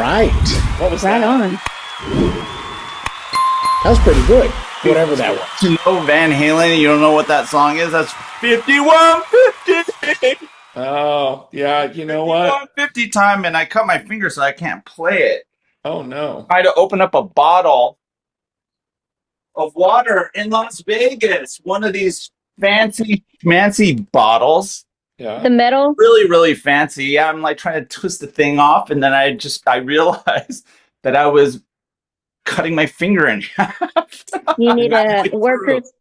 right. What was Right that? on. That was pretty good. Whatever that was. You know Van Halen, you don't know what that song is? That's 5150. Oh, yeah. You know what? 5150 time, and I cut my finger so I can't play it. Oh, no. I had to open up a bottle of water in Las Vegas. One of these fancy bottles. Yeah. The metal. Really, really fancy. Yeah, I'm like trying to twist the thing off, and then I realized that I was cutting my finger in half. You need a Halfway through. workers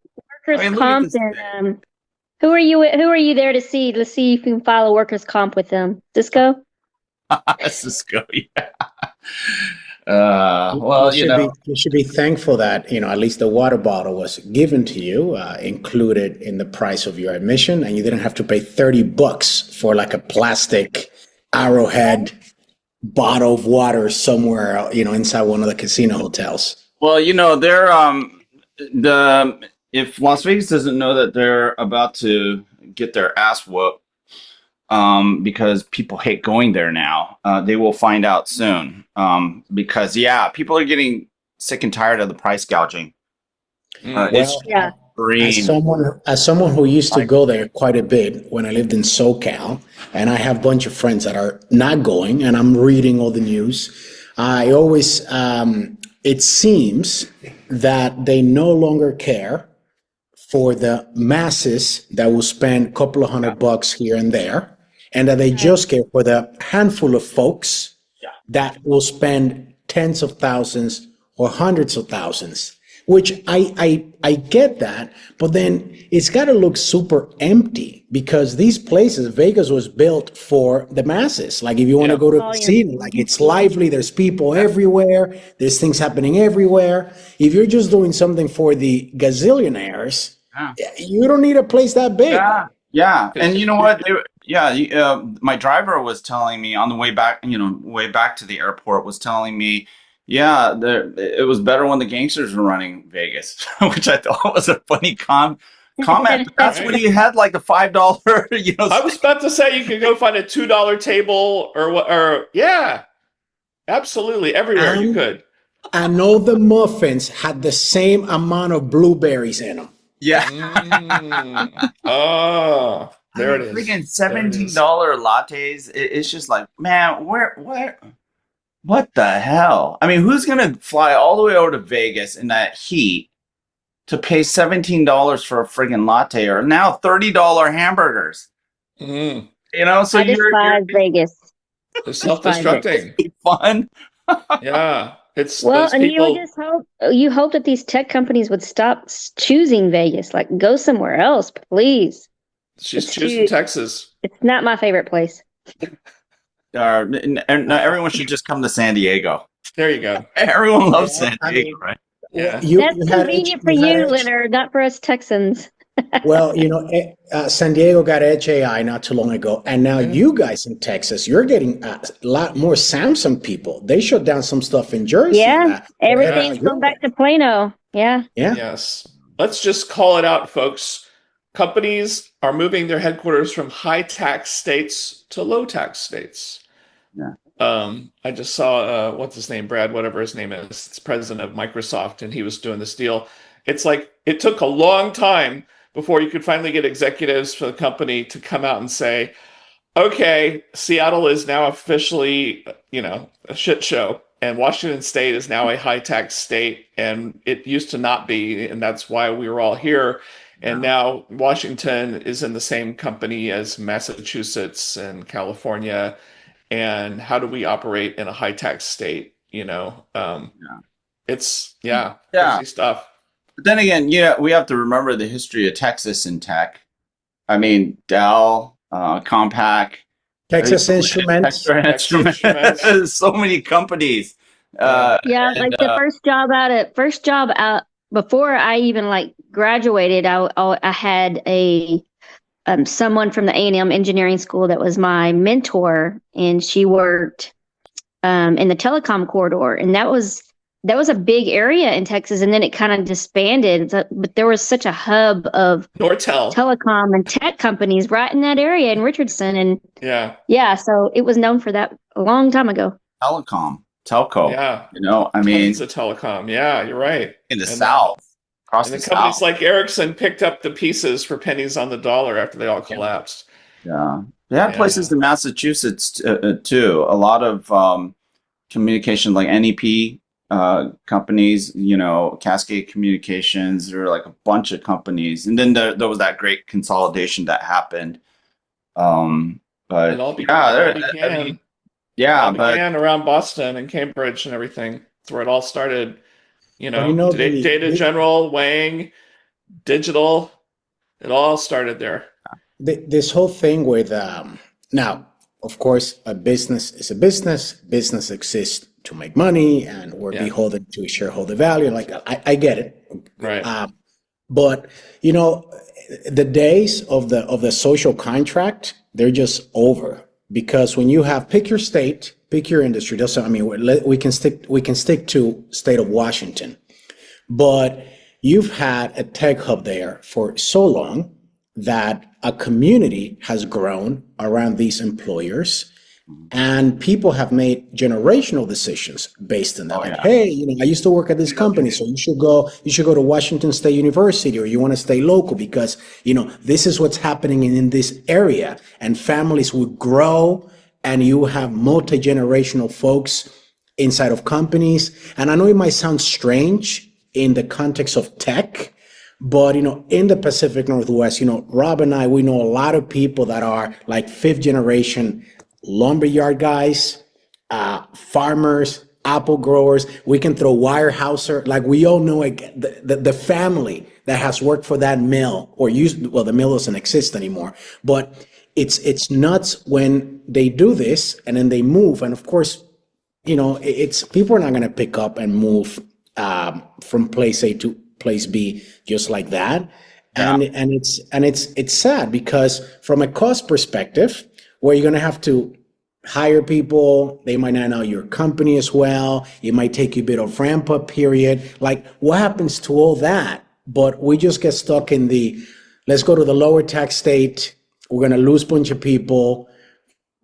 I mean, look at comp. this And who are you there to see? Let's see if you can file a workers comp with them. Cisco. Cisco, yeah. Well, you should be thankful that, at least the water bottle was given to you, included in the price of your admission, and you didn't have to pay $30 for like a plastic Arrowhead bottle of water somewhere, inside one of the casino hotels. well, they're if Las Vegas doesn't know that they're about to get their ass whooped, because people hate going there now, they will find out soon. Because people are getting sick and tired of the price gouging. It's Yeah. As someone who used to go there quite a bit when I lived in SoCal, and I have a bunch of friends that are not going, and I'm reading all the news, I always, it seems that they no longer care for the masses that will spend a couple of $100 here and there, and that they just care for the handful of folks that will spend tens of thousands or hundreds of thousands. Which I get that, but then it's got to look super empty, because these places, Vegas was built for the masses. Like if you want to go to a casino, like it's lively, there's people everywhere, there's things happening everywhere. If you're just doing something for the gazillionaires, you don't need a place that big. Yeah. And you know what? My driver was telling me on the way back, way back to the airport, was telling me, it was better when the gangsters were running Vegas, which I thought was a funny comment. That's when you had like the $5, I was about to say you could go find a $2 table absolutely everywhere you could. And all the muffins had the same amount of blueberries in them. Yeah. Oh, there it is. Freaking $17 lattes. It's just like, man, what the hell? I mean, who's going to fly all the way over to Vegas in that heat to pay $17 for a friggin' latte, or now $30 hamburgers? Mm. So I despise Vegas. It's self-destructing. Fun. Yeah. It's Well, and people... you hope that these tech companies would stop choosing Vegas. Like, go somewhere else, please. She's choosing Texas. It's not my favorite place. Everyone should just come to San Diego. There you go. Everyone loves San Diego, right? Yeah. That's convenient for you, Leonard, not for us Texans. Well, San Diego got Edge AI not too long ago, and now you guys in Texas, you're getting a lot more Samsung people. They shut down some stuff in Jersey. Yeah, everything's going back to Plano. Yeah. Yes. Let's just call it out, folks. Companies are moving their headquarters from high-tax states to low-tax states. Yeah. I just saw, what's his name, Brad, whatever his name is, it's president of Microsoft, and he was doing this deal. It's like it took a long time before you could finally get executives for the company to come out and say, okay, Seattle is now officially, a shit show, and Washington State is now a high-tax state, and it used to not be, and that's why we were all here. And now Washington is in the same company as Massachusetts and California. And how do we operate in a high-tax state? It's crazy stuff. But then again, we have to remember the history of Texas in tech. I mean, Dell, Compaq, Texas Instruments. So many companies. The first job out before I even graduated, I had someone from the A&M engineering school that was my mentor, and she worked in the telecom corridor, and that was a big area in Texas, and then it kind of disbanded. But there was such a hub of Nortel telecom and tech companies right in that area in Richardson, and so it was known for that a long time ago. Telecom. telco. Yeah. I mean, Tons of telecom. Yeah, you're right. in the And South, across and the then companies South. like Ericsson picked up the pieces for pennies on the dollar after they all Yeah. collapsed. Yeah. They had places Yeah. in Massachusetts too. A lot of communication, like NEP companies, Cascade Communications, there were like a bunch of companies. And then there was that great consolidation that happened. It But all yeah, it all I mean, began yeah, but around Boston and Cambridge and everything. That's where it all started. But you know, Data General, Wang, Digital, it all started there. this whole thing with now, of course, a business is a business. Business exists to make money, and we're Yeah. beholden to shareholder value. Like I get it, Right. but you know, the days of the social contract, they're just over, because when you have, pick your state, pick your industry. Doesn't, I mean, we can stick to state of Washington, but you've had a tech hub there for so long that a community has grown around these employers, and people have made generational decisions based on that. Oh, Like, yeah. hey, I used to work at this company, so you should go to Washington State University, or you want to stay local because, this is what's happening in this area. And families would grow, and you have multi-generational folks inside of companies. And I know it might sound strange in the context of tech, but in the Pacific Northwest, Rob and I, we know a lot of people that are like fifth generation lumberyard guys, farmers, apple growers. We can throw Weyerhaeuser. Like, we all know the family that has worked for that mill, or the mill doesn't exist anymore. But it's nuts when they do this and then they move. And of course, it's people are not going to pick up and move from place A to place B just like that. And it's sad, because from a cost perspective, where you're going to have to hire people, they might not know your company as well. It might take you a bit of ramp up period. Like, what happens to all that? But we just get stuck in let's go to the lower tax state. We're going to lose a bunch of people.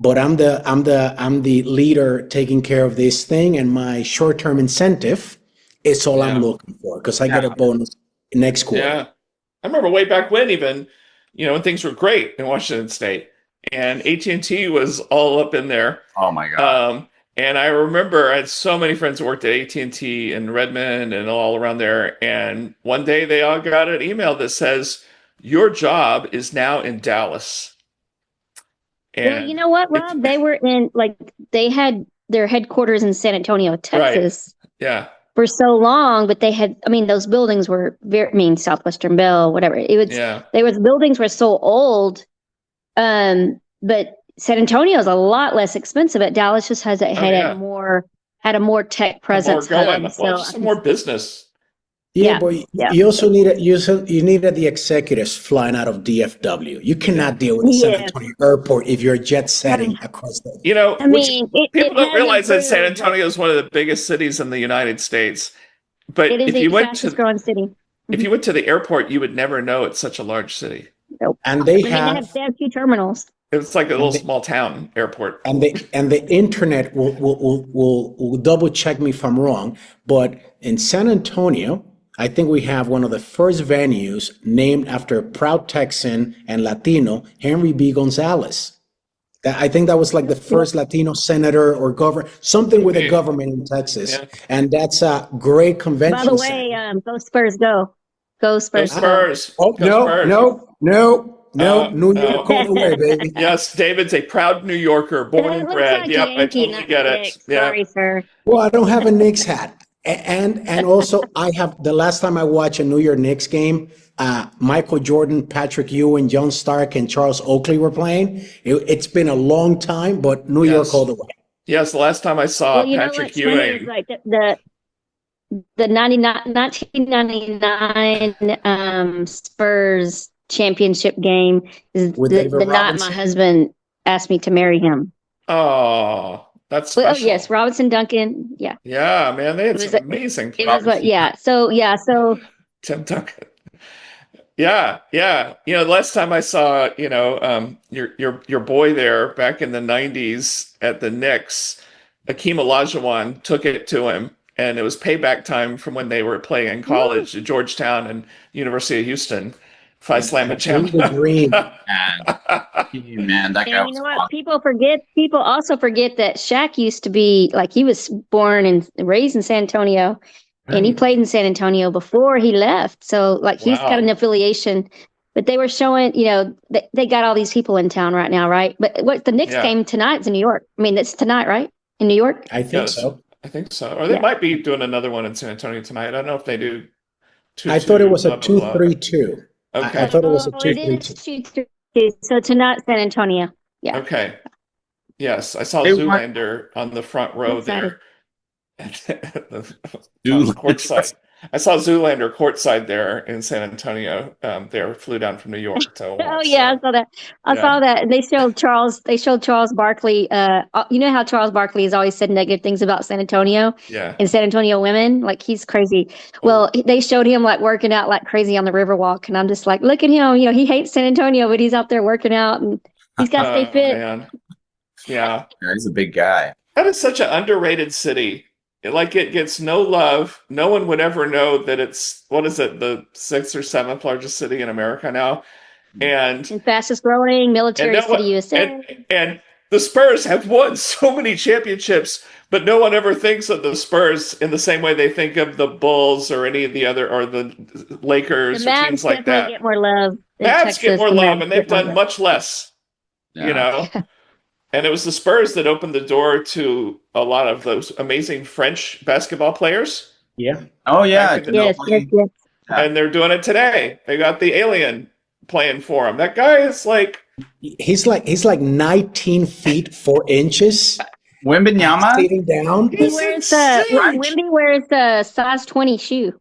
But I'm the leader taking care of this thing, and my short-term incentive is all I'm looking for, because I get a bonus next quarter. Yeah. I remember way back when, even, when things were great in Washington State, and AT&T was all up in there. Oh my God. And I remember I had so many friends who worked at AT&T in Redmond and all around there. And one day they all got an email that says, "Your job is now in Dallas." Well, And you know what, Rob? They were they had their headquarters in San Antonio, Texas. Yeah. For so long, but those buildings were Southwestern Bell, whatever. Buildings were so old. But San Antonio is a lot less expensive. But Dallas just had a more tech presence. Some more business. Yeah, but you also you needed the executives flying out of DFW. You cannot deal with the San Antonio airport if you're jet setting across the. People don't realize that San Antonio is one of the biggest cities in the United States. But it is if you the fastest growing city. If you went to the airport, you would never know it's such a large city. Nope. And they have 2 terminals. It's like a little small town airport. And the internet will double check me if I'm wrong, but in San Antonio, I think we have one of the first venues named after a proud Texan and Latino, Henry B. Gonzalez. I think that was like the first Latino senator or governor, something with a government in Texas. Yeah. And that's a great convention. By the way, go Spurs, go. Go Spurs. Go Spurs. Oh, go Spurs. No, New York all the way, baby. Yes, David's a proud New Yorker, born and bred. Yep, I totally get it. Sorry, sir. Well, I don't have a Knicks hat. And also, I have, the last time I watched a New York Knicks game, Michael Jordan, Patrick Ewing, John Stark, and Charles Oakley were playing. It's been a long time, but New York all the way. Yes, the last time I saw Patrick Ewing. Like the 1999 Spurs championship game is the night my husband asked me to marry him. Oh, that's special. Oh yes, Robinson Duncan. Yeah. Yeah, man, they had some amazing. So Tim Duncan. Yeah. The last time I saw, your boy there back in the 90s at the Knicks, Akeem Olajuwon took it to him, and it was payback time from when they were playing in college at Georgetown and University of Houston. If I slam a Dream the dream. Man, that guy And you was know what? awesome. People also forget that Shaq used to be like, he was born and raised in San Antonio, and he played in San Antonio before he left. So like he's got an affiliation. But they were showing, they got all these people in town right now, right? But what the Knicks game tonight's in New York. I mean, it's tonight, right? In New York? I think so. I think so. Or they might be doing another one in San Antonio tonight. I don't know if they do. I thought it was a 2-3-2. Okay. I thought it was a It 2-3-2. is 2-3. So tonight, San Antonio. Yeah. Okay. Yes, I saw They Zoolander on the front row Excited. there. Zoolander. Courtside. I saw Zoolander courtside there in San Antonio. They flew down from New York to Oh watch, yeah, so. I saw that. I saw that. And they showed Charles Barkley. You know how Charles Barkley has always said negative things about San Antonio Yeah. and San Antonio women? Like he's crazy. Well, they showed him like working out like crazy on the Riverwalk, and I'm just like, look at him. He hates San Antonio, but he's out there working out, and he's got to stay fit. Man. Yeah. He's a big guy. That is such an underrated city. It gets no love. No one would ever know that it's, what is it, the 6th or 7th largest city in America now. And fastest growing military city USA. And the Spurs have won so many championships, but no one ever thinks of the Spurs in the same way they think of the Bulls or any of the other, or the Lakers The or teams like that. get more love. Mavs get more love, and they've done much less, Yeah. And it was the Spurs that opened the door to a lot of those amazing French basketball players. Yeah. Oh yeah. Yes. And they're doing it today. They got the alien playing for him. That guy is like... He's like 19 feet 4 inches. Wembanyama? Sitting down. Wemby wears the size 20 shoe.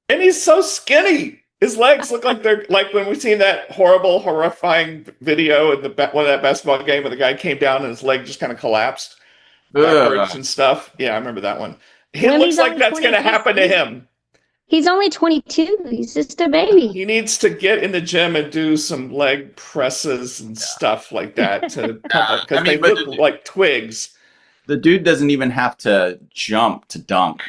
And he's so skinny. His legs look like they're like when we seen that horrifying video in one of that basketball game where the guy came down and his leg just kind of collapsed backwards and stuff. Yeah, I remember that one. It looks like that's going to happen to him. He's only 22. He's just a baby. He needs to get in the gym and do some leg presses and stuff like that because they look like twigs. The dude doesn't even have to jump to dunk.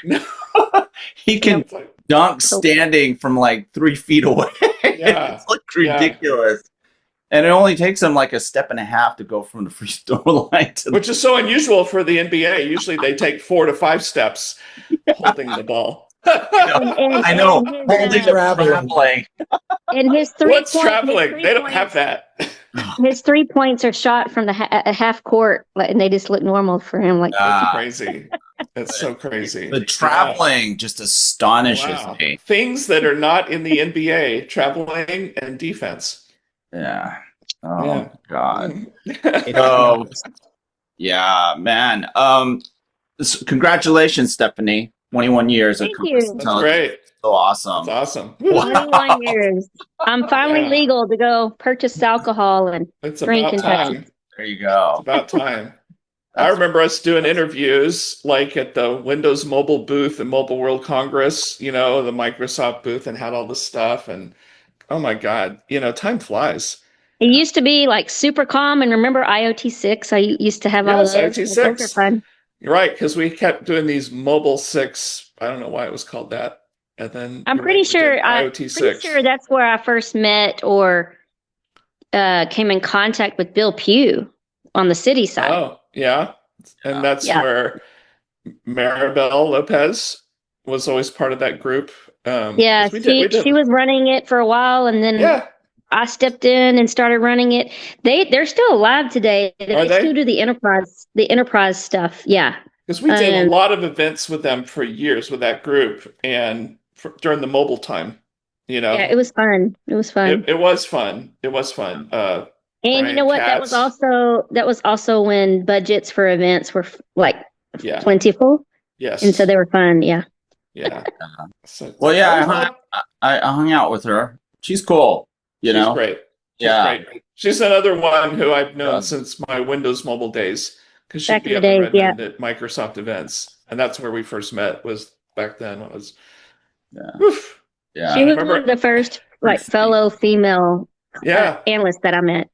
He can dunk standing from like 3 feet away. Yeah. It's like ridiculous. And it only takes him like a step and a half to go from the free throw line to which is so unusual for the NBA. Usually they take 4 to 5 steps holding the ball. I know. Holding traveling. And his What's traveling? They don't have that. His 3 points are shot from the half court, and they just look normal for him. Like that's crazy. That's so crazy. The traveling just astonishes me. Things that are not in the NBA: traveling and defense. Yeah. Oh God. Oh. Yeah, man. Congratulations, Stephanie. 21 years. Thank you. That's great. So awesome. That's awesome. 21 years. I'm finally legal to go purchase alcohol and drink in Texas. There you go. It's about time. I remember us doing interviews like at the Windows Mobile booth at Mobile World Congress, the Microsoft booth, and had all this stuff. And oh my God, time flies. It used to be like super calm. And remember IoT 6? I used to have all those. IoT 6. Those are fun. You're right, because we kept doing these Mobile 6. I don't know why it was called that. And then I'm pretty sure that's where I first met or came in contact with Bill Pugh on the city side. Oh, yeah. And that's where Maribel Lopez was always part of that group. She was running it for a while, and then I stepped in and started running it. They're still alive today. They still do the enterprise stuff. Yeah. Because we did a lot of events with them for years with that group, and during the mobile time, Yeah, it was fun. It was fun. It was fun. It was fun. And Brian, you know what? Katz. That was also when budgets for events were plentiful. Yes. And so they were fun. Yeah. Yeah. I hung out with her. She's cool. She's great. Great. She's another one who I've known since my Windows Mobile days. Because she'd be up at Microsoft events. And that's where we first met, was back then. It was she was one of the first fellow female analysts that I met.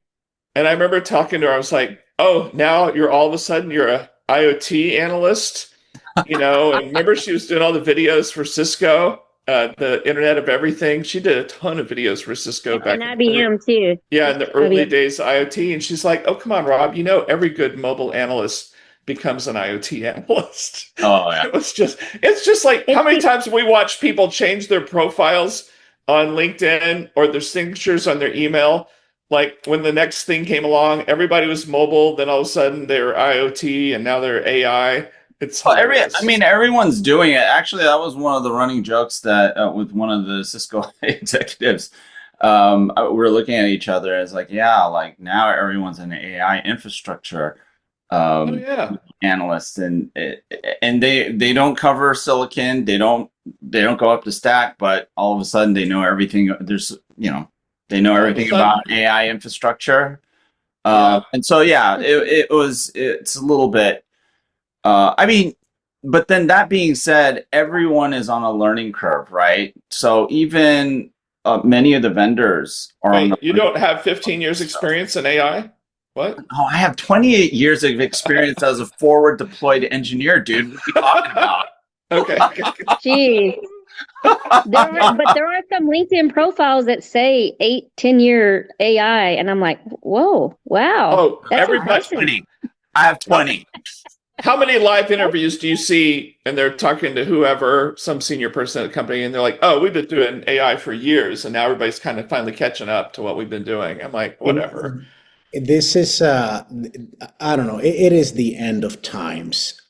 And I remember talking to her. I was like, oh, now you're all of a sudden you're a IoT analyst, and remember she was doing all the videos for Cisco, the Internet of Everything. She did a ton of videos for Cisco back And in IBM too. in the early IBM. days of IoT. And she's like, oh, come on, Rob, every good mobile analyst becomes an IoT analyst. Oh yeah. It's just like, how many times have we watched people change their profiles on LinkedIn or their signatures on their email? Like when the next thing came along, everybody was mobile, then all of a sudden they're IoT and now they're AI. It's Well, hilarious. everyone's doing it. Actually, that was one of the running jokes that with one of the Cisco executives. We were looking at each other as like, yeah, like now everyone's an AI infrastructure Oh yeah. analyst, and they don't cover silicon. They don't go up the stack, but all of a sudden they know everything. They know everything about AI infrastructure. And so yeah, it's a little bit. But then that being said, everyone is on a learning curve, right? So even many of the vendors are. Wait, you don't have 15 years experience in AI? What? Oh, I have 28 years of experience as a forward deployed engineer, dude. What are you talking about? Okay. Jeez. But there are some LinkedIn profiles that say 8-10 year AI, and I'm like, whoa, wow. Oh, That's everybody. I have 20. How many live interviews do you see and they're talking to whoever, some senior person at the company, and they're like, oh, we've been doing AI for years, and now everybody's kind of finally catching up to what we've been doing. I'm like, whatever. This is, I don't know, it is the end of times.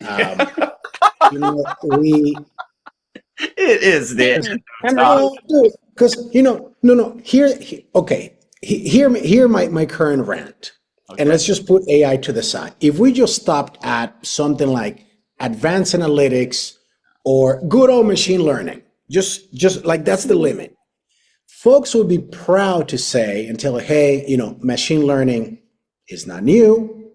We. It is the Because okay. Hear my current rant, and let's just put AI to the side. If we just stopped at something like advanced analytics or good old machine learning, just like that's the limit. Folks would be proud to say and tell, hey, machine learning is not new.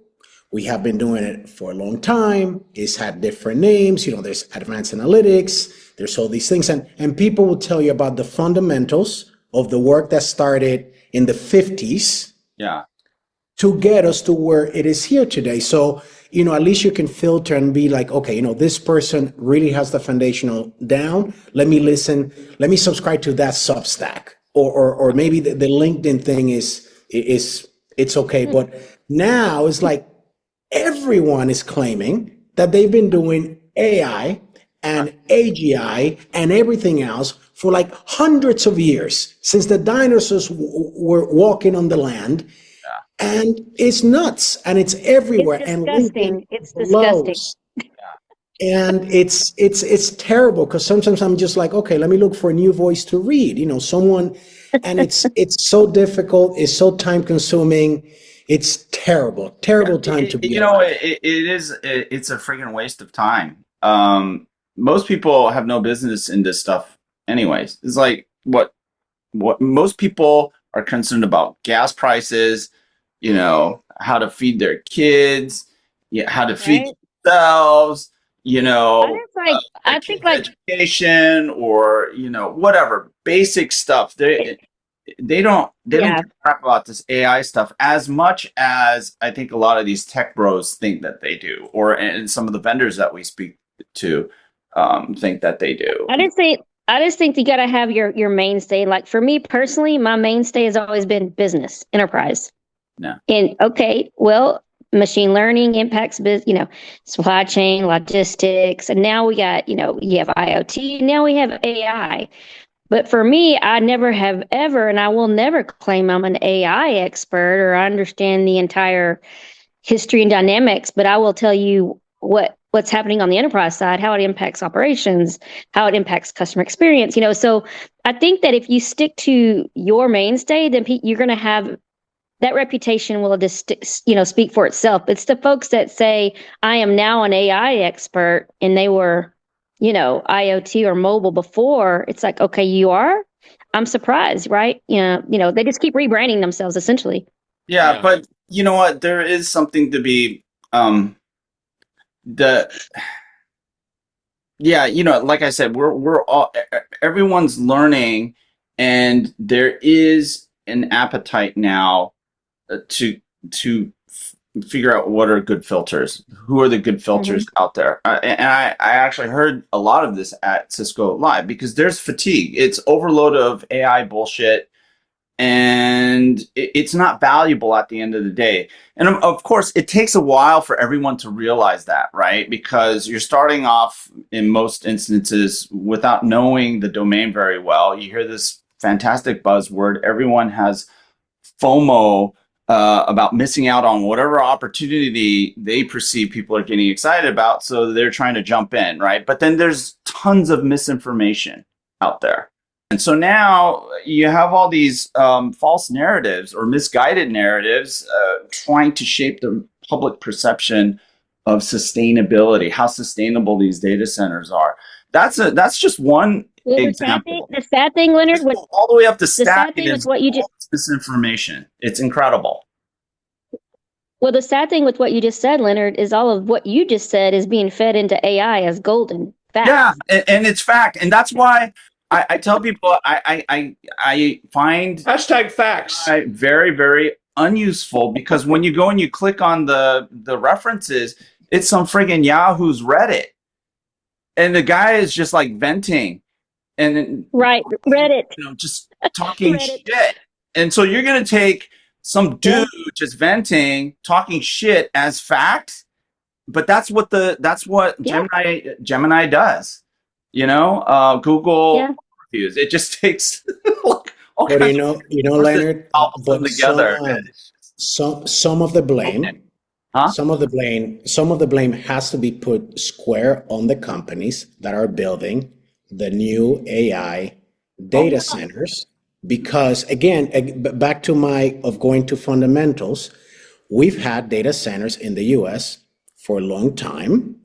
We have been doing it for a long time. It's had different names. There's advanced analytics. There's all these things. And people will tell you about the fundamentals of the work that started in the 50s. Yeah. To get us to where it is here today. So, at least you can filter and be like, okay, this person really has the foundational down. Let me listen. Let me subscribe to that Substack. Or maybe the LinkedIn thing is it's okay. But now it's like everyone is claiming that they've been doing AI and AGI and everything else for like hundreds of years since the dinosaurs were walking on the land. And it's nuts, and it's everywhere. It's disgusting. And it's disgusting. And it's terrible because sometimes I'm just like, okay, let me look for a new voice to read. Someone, and it's so difficult. It's so time consuming. It's terrible time to be. It's a freaking waste of time. Most people have no business in this stuff, anyways. It's like what most people are concerned about: gas prices. How to feed their kids, how to feed themselves, I think education or, whatever basic stuff. They don't give a crap about this AI stuff as much as I think a lot of these tech bros think that they do, and some of the vendors that we speak to think that they do. I just think you got to have your mainstay. Like for me personally, my mainstay has always been business, enterprise. No. And okay, well, machine learning impacts supply chain, logistics, and now we got, you have IoT, now we have AI. But for me, I never have ever, and I will never claim I'm an AI expert or I understand the entire history and dynamics, but I will tell you what's happening on the enterprise side, how it impacts operations, how it impacts customer experience, so I think that if you stick to your mainstay, then you're going to have that reputation will just, speak for itself. It's the folks that say, I am now an AI expert, and they were, IoT or mobile before. It's like, okay, you are? I'm surprised, right? They just keep rebranding themselves essentially. Yeah, but you know what? There is something to be, like I said, we're all, everyone's learning, and there is an appetite now to figure out what are good filters. Who are the good filters out there? And I actually heard a lot of this at Cisco Live because there's fatigue. It's overload of AI bullshit, and it's not valuable at the end of the day. And of course, it takes a while for everyone to realize that, right? Because you're starting off in most instances without knowing the domain very well. You hear this fantastic buzzword. Everyone has FOMO about missing out on whatever opportunity they perceive people are getting excited about. So they're trying to jump in, right? But then there's tons of misinformation out there. And so now you have all these false narratives or misguided narratives trying to shape the public perception of sustainability, how sustainable these data centers are. That's just one example. The sad thing, Leonard, all the way up to the sad thing with what you just misinformation. It's incredible. Well, the sad thing with what you just said, Leonard, is all of what you just said is being fed into AI as golden fact. Yeah, and it's fact, and that's why I tell people I find Hashtag facts. very, very unuseful, because when you go and you click on the references, it's some friggin' Yahoo's Reddit, and the guy is just like venting and Right, Reddit. Just talking shit. And so you're gonna take some dude just venting, talking shit as fact, but that's what Gemini does. Google reviews. It just takes all But kinds Leonard, but together. Some of the blame, some of the blame has to be put square on the companies that are building the new AI data centers. Because again, back to going to fundamentals, we've had data centers in the US for a long time.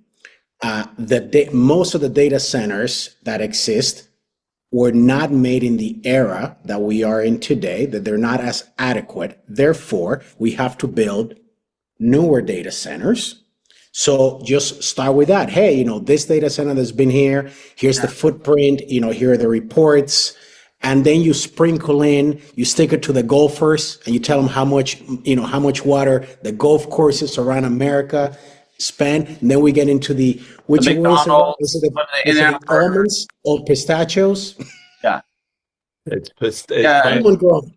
Most of the data centers that exist were not made in the era that we are in today, that they're not as adequate. Therefore, we have to build newer data centers. So just start with that. Hey, this data center that's been here, here's the footprint, here are the reports. And then you sprinkle in, you stick it to the golfers, and you tell them how much water the golf courses around America spend. And then we get into which one is it almonds or pistachios? Yeah. It's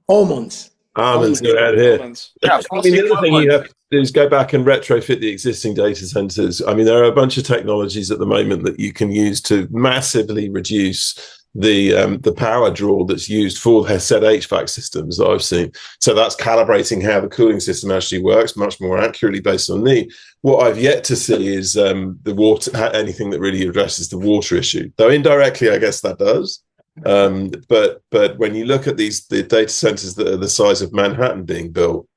almonds. Almonds are out here. Yeah, the other thing you have to do is go back and retrofit the existing data centers. I mean, there are a bunch of technologies at the moment that you can use to massively reduce the power draw that's used for the said HVAC systems that I've seen. So that's calibrating how the cooling system actually works much more accurately based on need. What I've yet to see is the water, anything that really addresses the water issue. Though indirectly, I guess that does. But when you look at the data centers that are the size of Manhattan being built,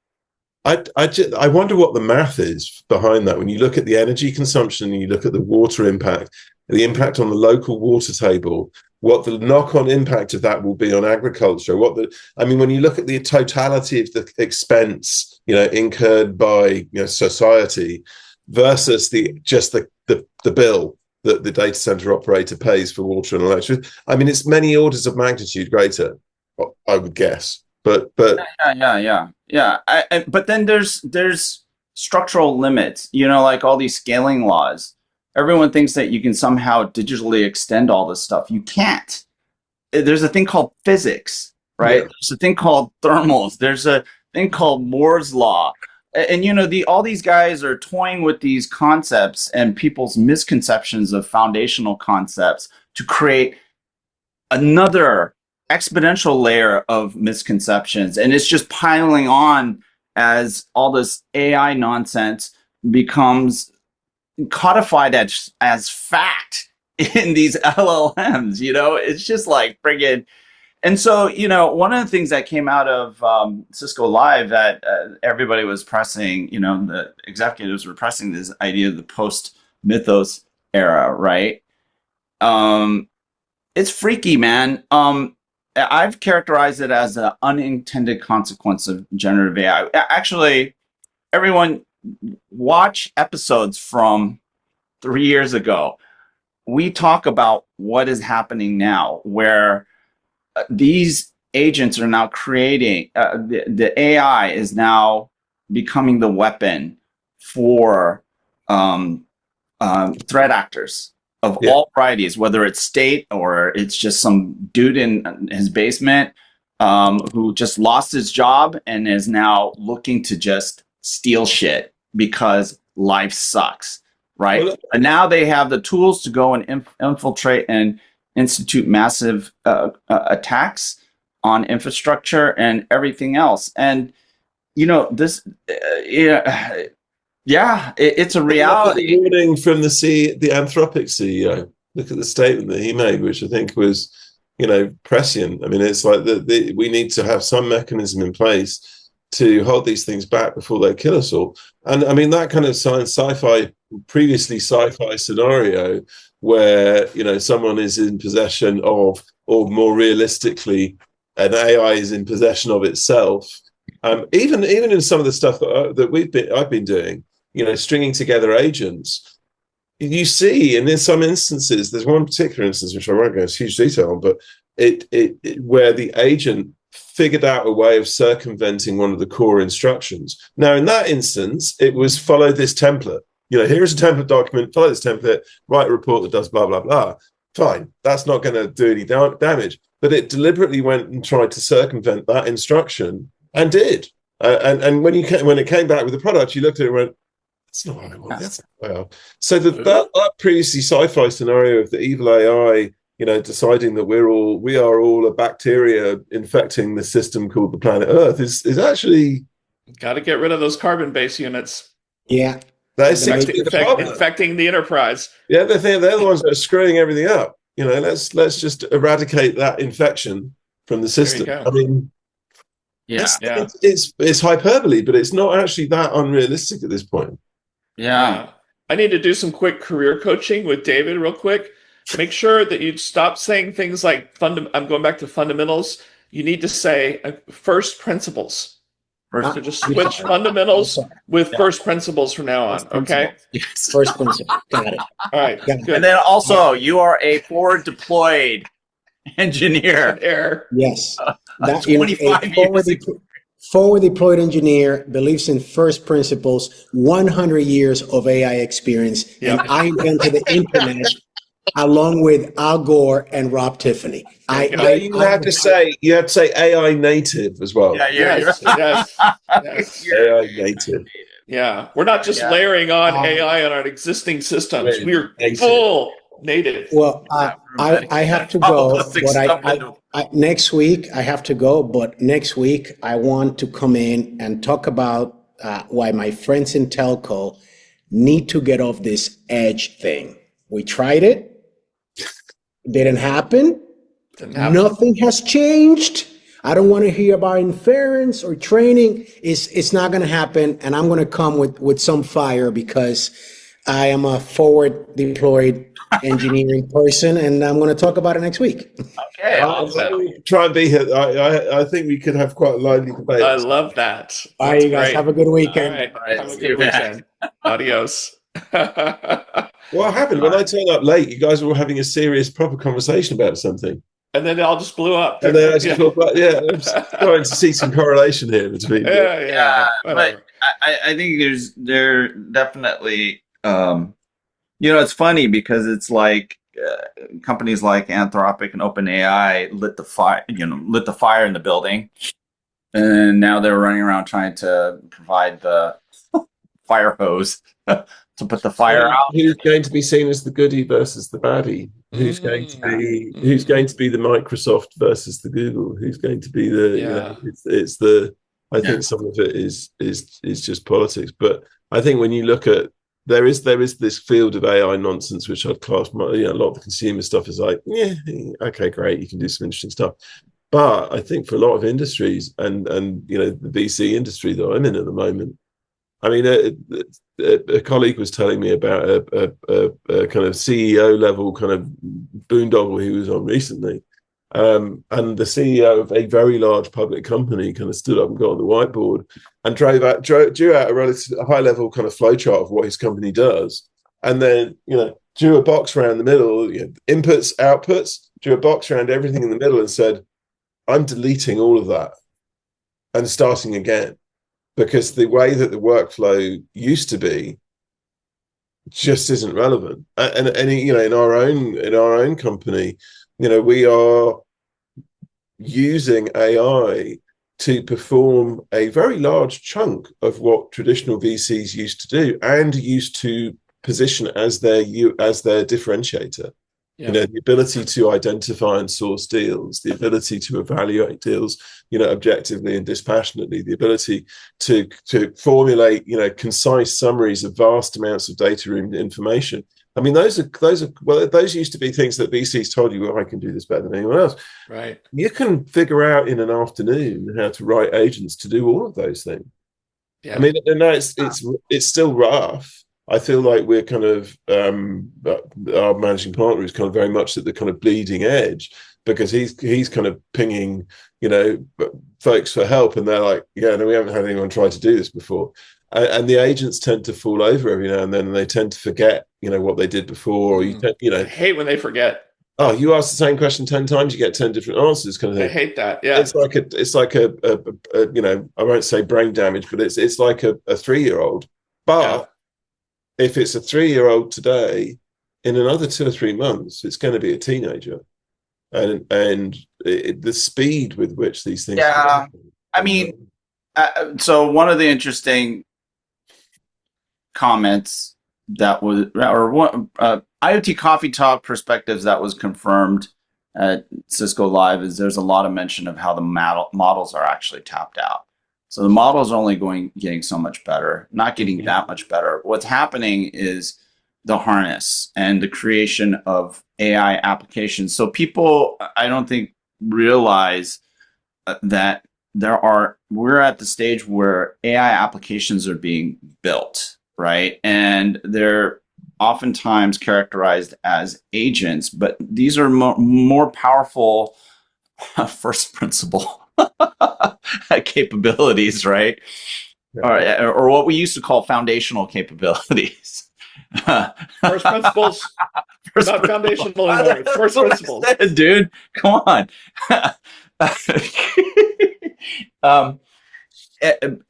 I wonder what the math is behind that. When you look at the energy consumption and you look at the water impact, the impact on the local water table, what the knock-on impact of that will be on agriculture. When you look at the totality of the expense, incurred by society versus the bill that the data center operator pays for water and electricity. I mean, it's many orders of magnitude greater, I would guess. But yeah. But then there's structural limits. Like all these scaling laws. Everyone thinks that you can somehow digitally extend all this stuff. You can't. There's a thing called physics, right? Yeah. There's a thing called thermals. There's a thing called Moore's law. And all these guys are toying with these concepts and people's misconceptions of foundational concepts to create another exponential layer of misconceptions. And it's just piling on as all this AI nonsense becomes codified as fact in these LLMs. It's just like friggin'. And so, one of the things that came out of Cisco Live that everybody was pressing, the executives were pressing this idea of the post-mythos era, right? It's freaky, man. I've characterized it as an unintended consequence of generative AI. Actually, everyone watch episodes from 3 years ago. We talk about what is happening now, where these agents are now creating, the AI is now becoming the weapon for threat actors of all varieties, whether it's state or it's just some dude in his basement who just lost his job and is now looking to just steal shit because life sucks, right? Well, and now they have the tools to go and infiltrate and institute massive attacks on infrastructure and everything else. And this, it's a reality. Warning from the Anthropic CEO. Look at the statement that he made, which I think was, prescient. I mean, it's like we need to have some mechanism in place to hold these things back before they kill us all. And I mean, that kind of sci-fi scenario where, someone is in possession of, or more realistically, an AI is in possession of itself. Even in some of the stuff that I've been doing, stringing together agents, you see, and in some instances, there's one particular instance which I won't go into huge detail on, but it where the agent figured out a way of circumventing one of the core instructions. Now, in that instance, it was follow this template. Here's a template document, follow this template, write a report that does blah, blah, blah. Fine. That's not going to do any damage. But it deliberately went and tried to circumvent that instruction and did. And when it came back with the product, you looked at it and went, that's not what I want. That's not well. So that previously sci-fi scenario of the evil AI, deciding that we are all a bacteria infecting the system called the planet Earth is actually got to get rid of those carbon-based units. Yeah. That is infecting the enterprise. Yeah, they're the ones that are screwing everything up. Let's just eradicate that infection from the system. I mean, it's hyperbole, but it's not actually that unrealistic at this point. Yeah. I need to do some quick career coaching with David real quick. Make sure that you stop saying things like I'm going back to fundamentals. You need to say first principles. So just switch fundamentals with first principles from now on. Okay. First principle. Got it. All right. Good. And then also, you are a forward deployed engineer. Yes. That, 25 years ago. Forward deployed engineer believes in first principles, 100 years of AI experience, and I invented the internet along with Al Gore and Rob Tiffany. You have to say AI native as well. Yes. AI native. Yeah, we're not just layering on AI on our existing systems. We're full native. Well, I have to go, but next week I have to go. But next week I want to come in and talk about why my friends in telco need to get off this edge thing. We tried it. Didn't happen. Nothing has changed. I don't want to hear about inference or training. It's not going to happen. And I'm going to come with some fire because I am a forward deployed engineering person, and I'm going to talk about it next week. Okay. Try and be here. I think we could have quite a lively debate. I love that. All right, you guys have a good weekend. All right. Have a good weekend. Adios. What happened when I turned up late? You guys were having a serious, proper conversation about something, and then it all just blew up. And then I'm starting to see some correlation here between. But I think there definitely. It's funny because it's like companies like Anthropic and OpenAI lit the fire in the building, and now they're running around trying to provide the fire hose to put the fire out. Who's going to be seen as the goodie versus the baddie? Who's going to be the Microsoft versus the Google? Who's going to be the? I think some of it is just politics, but I think when you look at there is this field of AI nonsense which I'd class a lot of the consumer stuff is like, okay, great, you can do some interesting stuff. But I think for a lot of industries and the VC industry that I'm in at the moment, I mean, a colleague was telling me about a kind of CEO level kind of boondoggle he was on recently. And the CEO of a very large public company kind of stood up and got on the whiteboard and drew out a relatively high level kind of flowchart of what his company does. And then, drew a box around the middle, inputs, outputs, drew a box around everything in the middle and said, I'm deleting all of that and starting again. because the way that the workflow used to be just isn't relevant. And you know, in our own company, you know, we are using AI to perform a very large chunk of what traditional VCs used to do and used to position as their differentiator. Yeah. You know, the ability to identify and source deals, the ability to evaluate deals, you know, objectively and dispassionately, the ability to formulate, you know, concise summaries of vast amounts of data and information. I mean, those used to be things that VCs told you, well, I can do this better than anyone else. Right. You can figure out in an afternoon how to write agents to do all of those things. Yeah. I mean, and now it's still rough. I feel like we're kind of our managing partner is kind of very much at the kind of bleeding edge, because he's kind of pinging, you know, folks for help, and they're like, yeah, no, we haven't had anyone try to do this before. And the agents tend to fall over every now and then, and they tend to forget, you know, what they did before. Or you know, I hate when they forget. Oh, you ask the same question 10 times, you get 10 different answers, kind of thing. I hate that. Yeah, it's like a you know, I won't say brain damage, but it's like a 3-year-old. But if it's a 3-year-old today, in another 2 or 3 months, it's going to be a teenager, and the speed with which these things. Yeah, I mean, so one of the interesting comments that was, or one IoT Coffee Talk perspectives that was confirmed at Cisco Live, is there's a lot of mention of how the models are actually tapped out. So the models are only getting so much better, not getting that much better. What's happening is the harness and the creation of AI applications. So people, I don't think, realize that we're at the stage where AI applications are being built, right? And they're oftentimes characterized as agents, but these are more powerful first principle capabilities, right? Yeah. Or what we used to call foundational capabilities. First principles. Not foundational anymore. It's first principles. Dude, come on.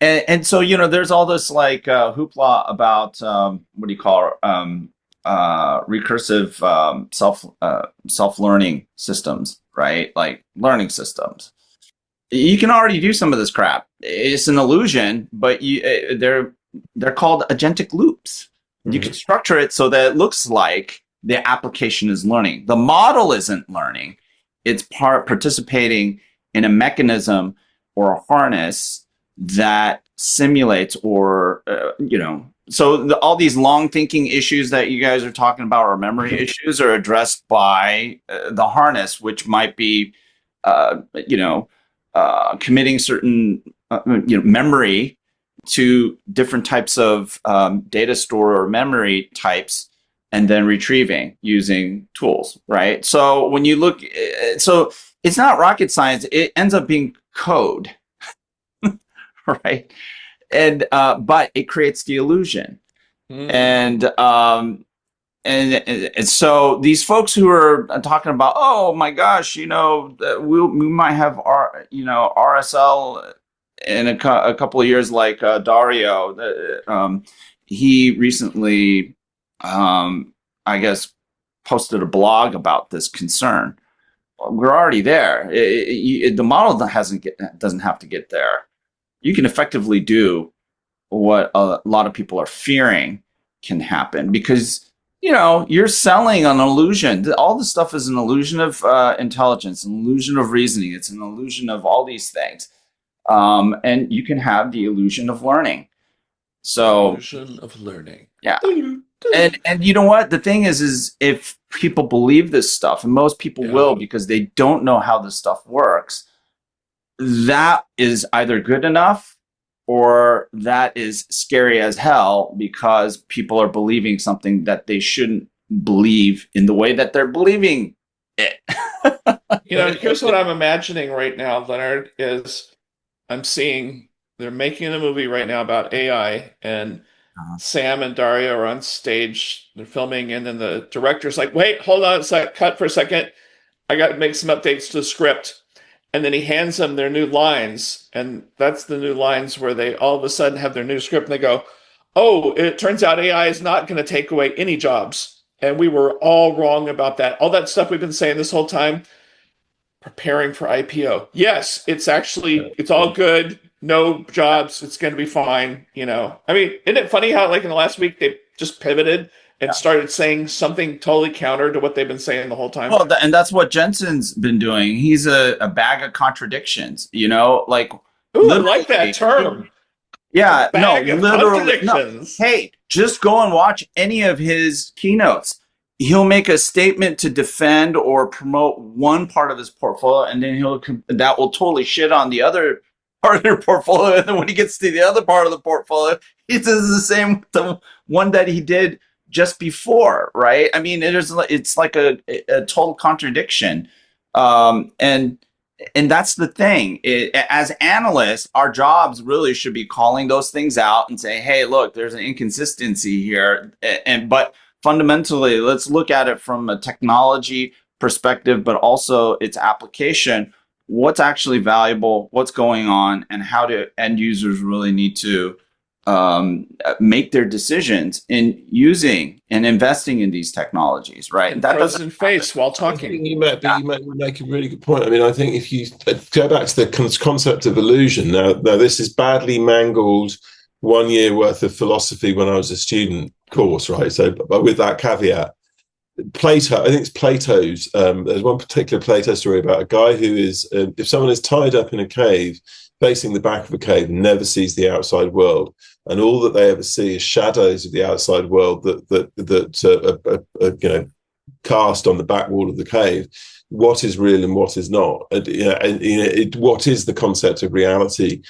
And so, you know, there's all this like hoopla about what do you call it? Recursive self-learning systems, right? Like learning systems. You can already do some of this crap. It's an illusion, but they're called agentic loops. Mm-hmm. You can structure it so that it looks like the application is learning. The model isn't learning. It's participating in a mechanism or a harness that simulates or, you know, so all these long thinking issues that you guys are talking about, or memory issues, are addressed by the harness, which might be, you know, committing certain, you know, memory to different types of data store or memory types, and then retrieving using tools, right? So when you look, so it's not rocket science. It ends up being code, right? And but it creates the illusion, and so these folks who are talking about, oh my gosh, you know, we might have RSL in a couple of years, like Dario. He recently, I guess, posted a blog about this concern. We're already there. The model doesn't have to get there. You can effectively do what a lot of people are fearing can happen, because, you know, you're selling an illusion. All this stuff is an illusion of intelligence, an illusion of reasoning. It's an illusion of all these things. And you can have the illusion of learning. So illusion of learning. Yeah. And you know what? The thing is if people believe this stuff, and most people will, because they don't know how this stuff works, that is either good enough or that is scary as hell, because people are believing something that they shouldn't believe in the way that they're believing it. You know, here's what I'm imagining right now, Leonard, is I'm seeing they're making a movie right now about AI, and Sam and Daria are on stage, they're filming, and then the director's like, wait, hold on a sec, cut for a second. I got to make some updates to the script. and then he hands them their new lines, and that's the new lines where they all of a sudden have their new script, and they go, "Oh, it turns out AI is not going to take away any jobs." And we were all wrong about that. All that stuff we've been saying this whole time, preparing for IPO. Yes, it's all good. No jobs. It's going to be fine. I mean, isn't it funny how like in the last week they just pivoted and started saying something totally counter to what they've been saying the whole time? Well, and that's what Jensen's been doing. He's a bag of contradictions, like. Ooh, I like that term. Yeah, no, Bag of literally. No. contradictions. Hey, just go and watch any of his keynotes. He'll make a statement to defend or promote one part of his portfolio, and then that will totally shit on the other part of your portfolio. And then when he gets to the other part of the portfolio, he does the same the one that he did just before, right? I mean, it's like a total contradiction, and that's the thing. As analysts, our jobs really should be calling those things out and say, "Hey, look, there's an inconsistency here." But fundamentally, let's look at it from a technology perspective, but also its application. What's actually valuable? What's going on? And how do end users really need to make their decisions in using and investing in these technologies, right? And that doesn't face while talking. You make a really good point. I mean, I think if you go back to the concept of illusion, now this is badly mangled 1 year worth of philosophy when I was a student course, right? So, but with that caveat, Plato, I think it's Plato's. There's one particular Plato story about a guy who is, if someone is tied up in a cave, facing the back of a cave, never sees the outside world, and all that they ever see is shadows of the outside world that cast on the back wall of the cave. What is real and what is not, what is the concept of reality?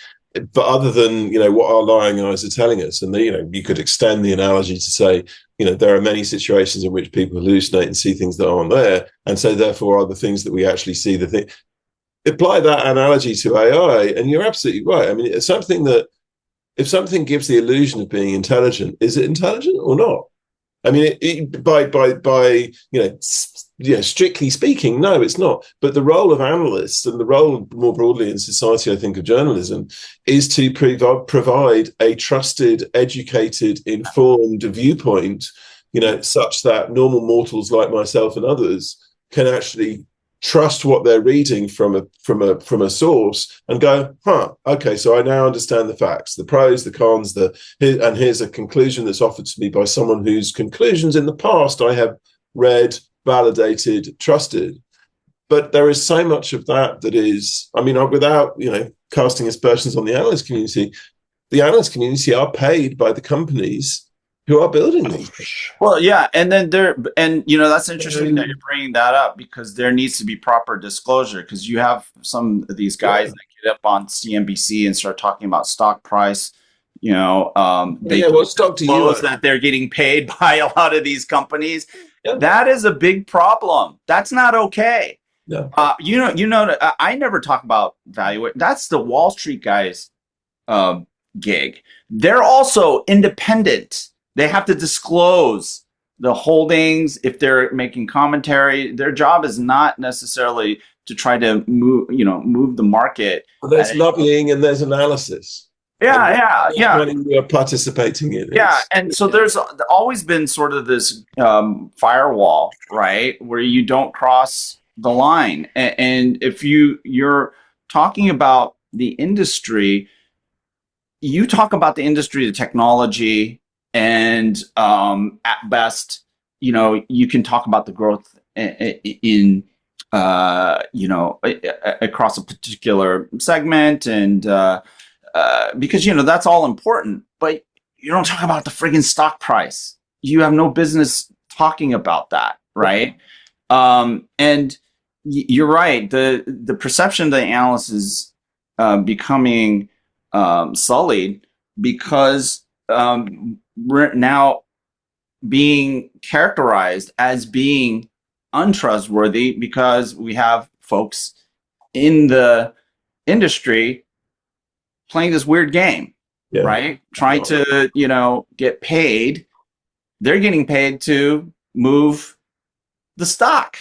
But other than what our lying eyes are telling us, and you could extend the analogy to say, there are many situations in which people hallucinate and see things that aren't there, and so therefore are the things that we actually see. The thing. Apply that analogy to AI, and you're absolutely right. I mean, it's something that if something gives the illusion of being intelligent, is it intelligent or not? I mean, strictly speaking, no, it's not. But the role of analysts and the role more broadly in society, I think, of journalism is to provide a trusted, educated, informed viewpoint, such that normal mortals like myself and others can actually trust what they're reading from a source and go, okay, so I now understand the facts, the pros, the cons, and here's a conclusion that's offered to me by someone whose conclusions in the past I have read, validated, trusted. But there is so much of that is, I mean, without casting aspersions on the analyst community are paid by the companies who are building these. Well, yeah, and then that's interesting that you're bringing that up, because there needs to be proper disclosure, because you have some of these guys that get up on CNBC and start talking about stock price. What stock do you own? That they're getting paid by a lot of these companies. Yeah. That is a big problem. That's not okay. Yeah. I never talk about value. That's the Wall Street guys' gig. They're also independent. They have to disclose the holdings if they're making commentary. Their job is not necessarily to try to move the market. Well, there's lobbying and there's analysis. Yeah. We are participating in it. Yeah, and so there's always been sort of this firewall, right, where you don't cross the line. And if you're talking about the industry, you talk about the industry, the technology. And at best, you can talk about the growth in across a particular segment, and because that's all important. But you don't talk about the friggin' stock price. You have no business talking about that, right? And you're right. The perception of the analyst is becoming sullied, because we're now being characterized as being untrustworthy, because we have folks in the industry playing this weird game, right? Trying to, get paid. They're getting paid to move the stock.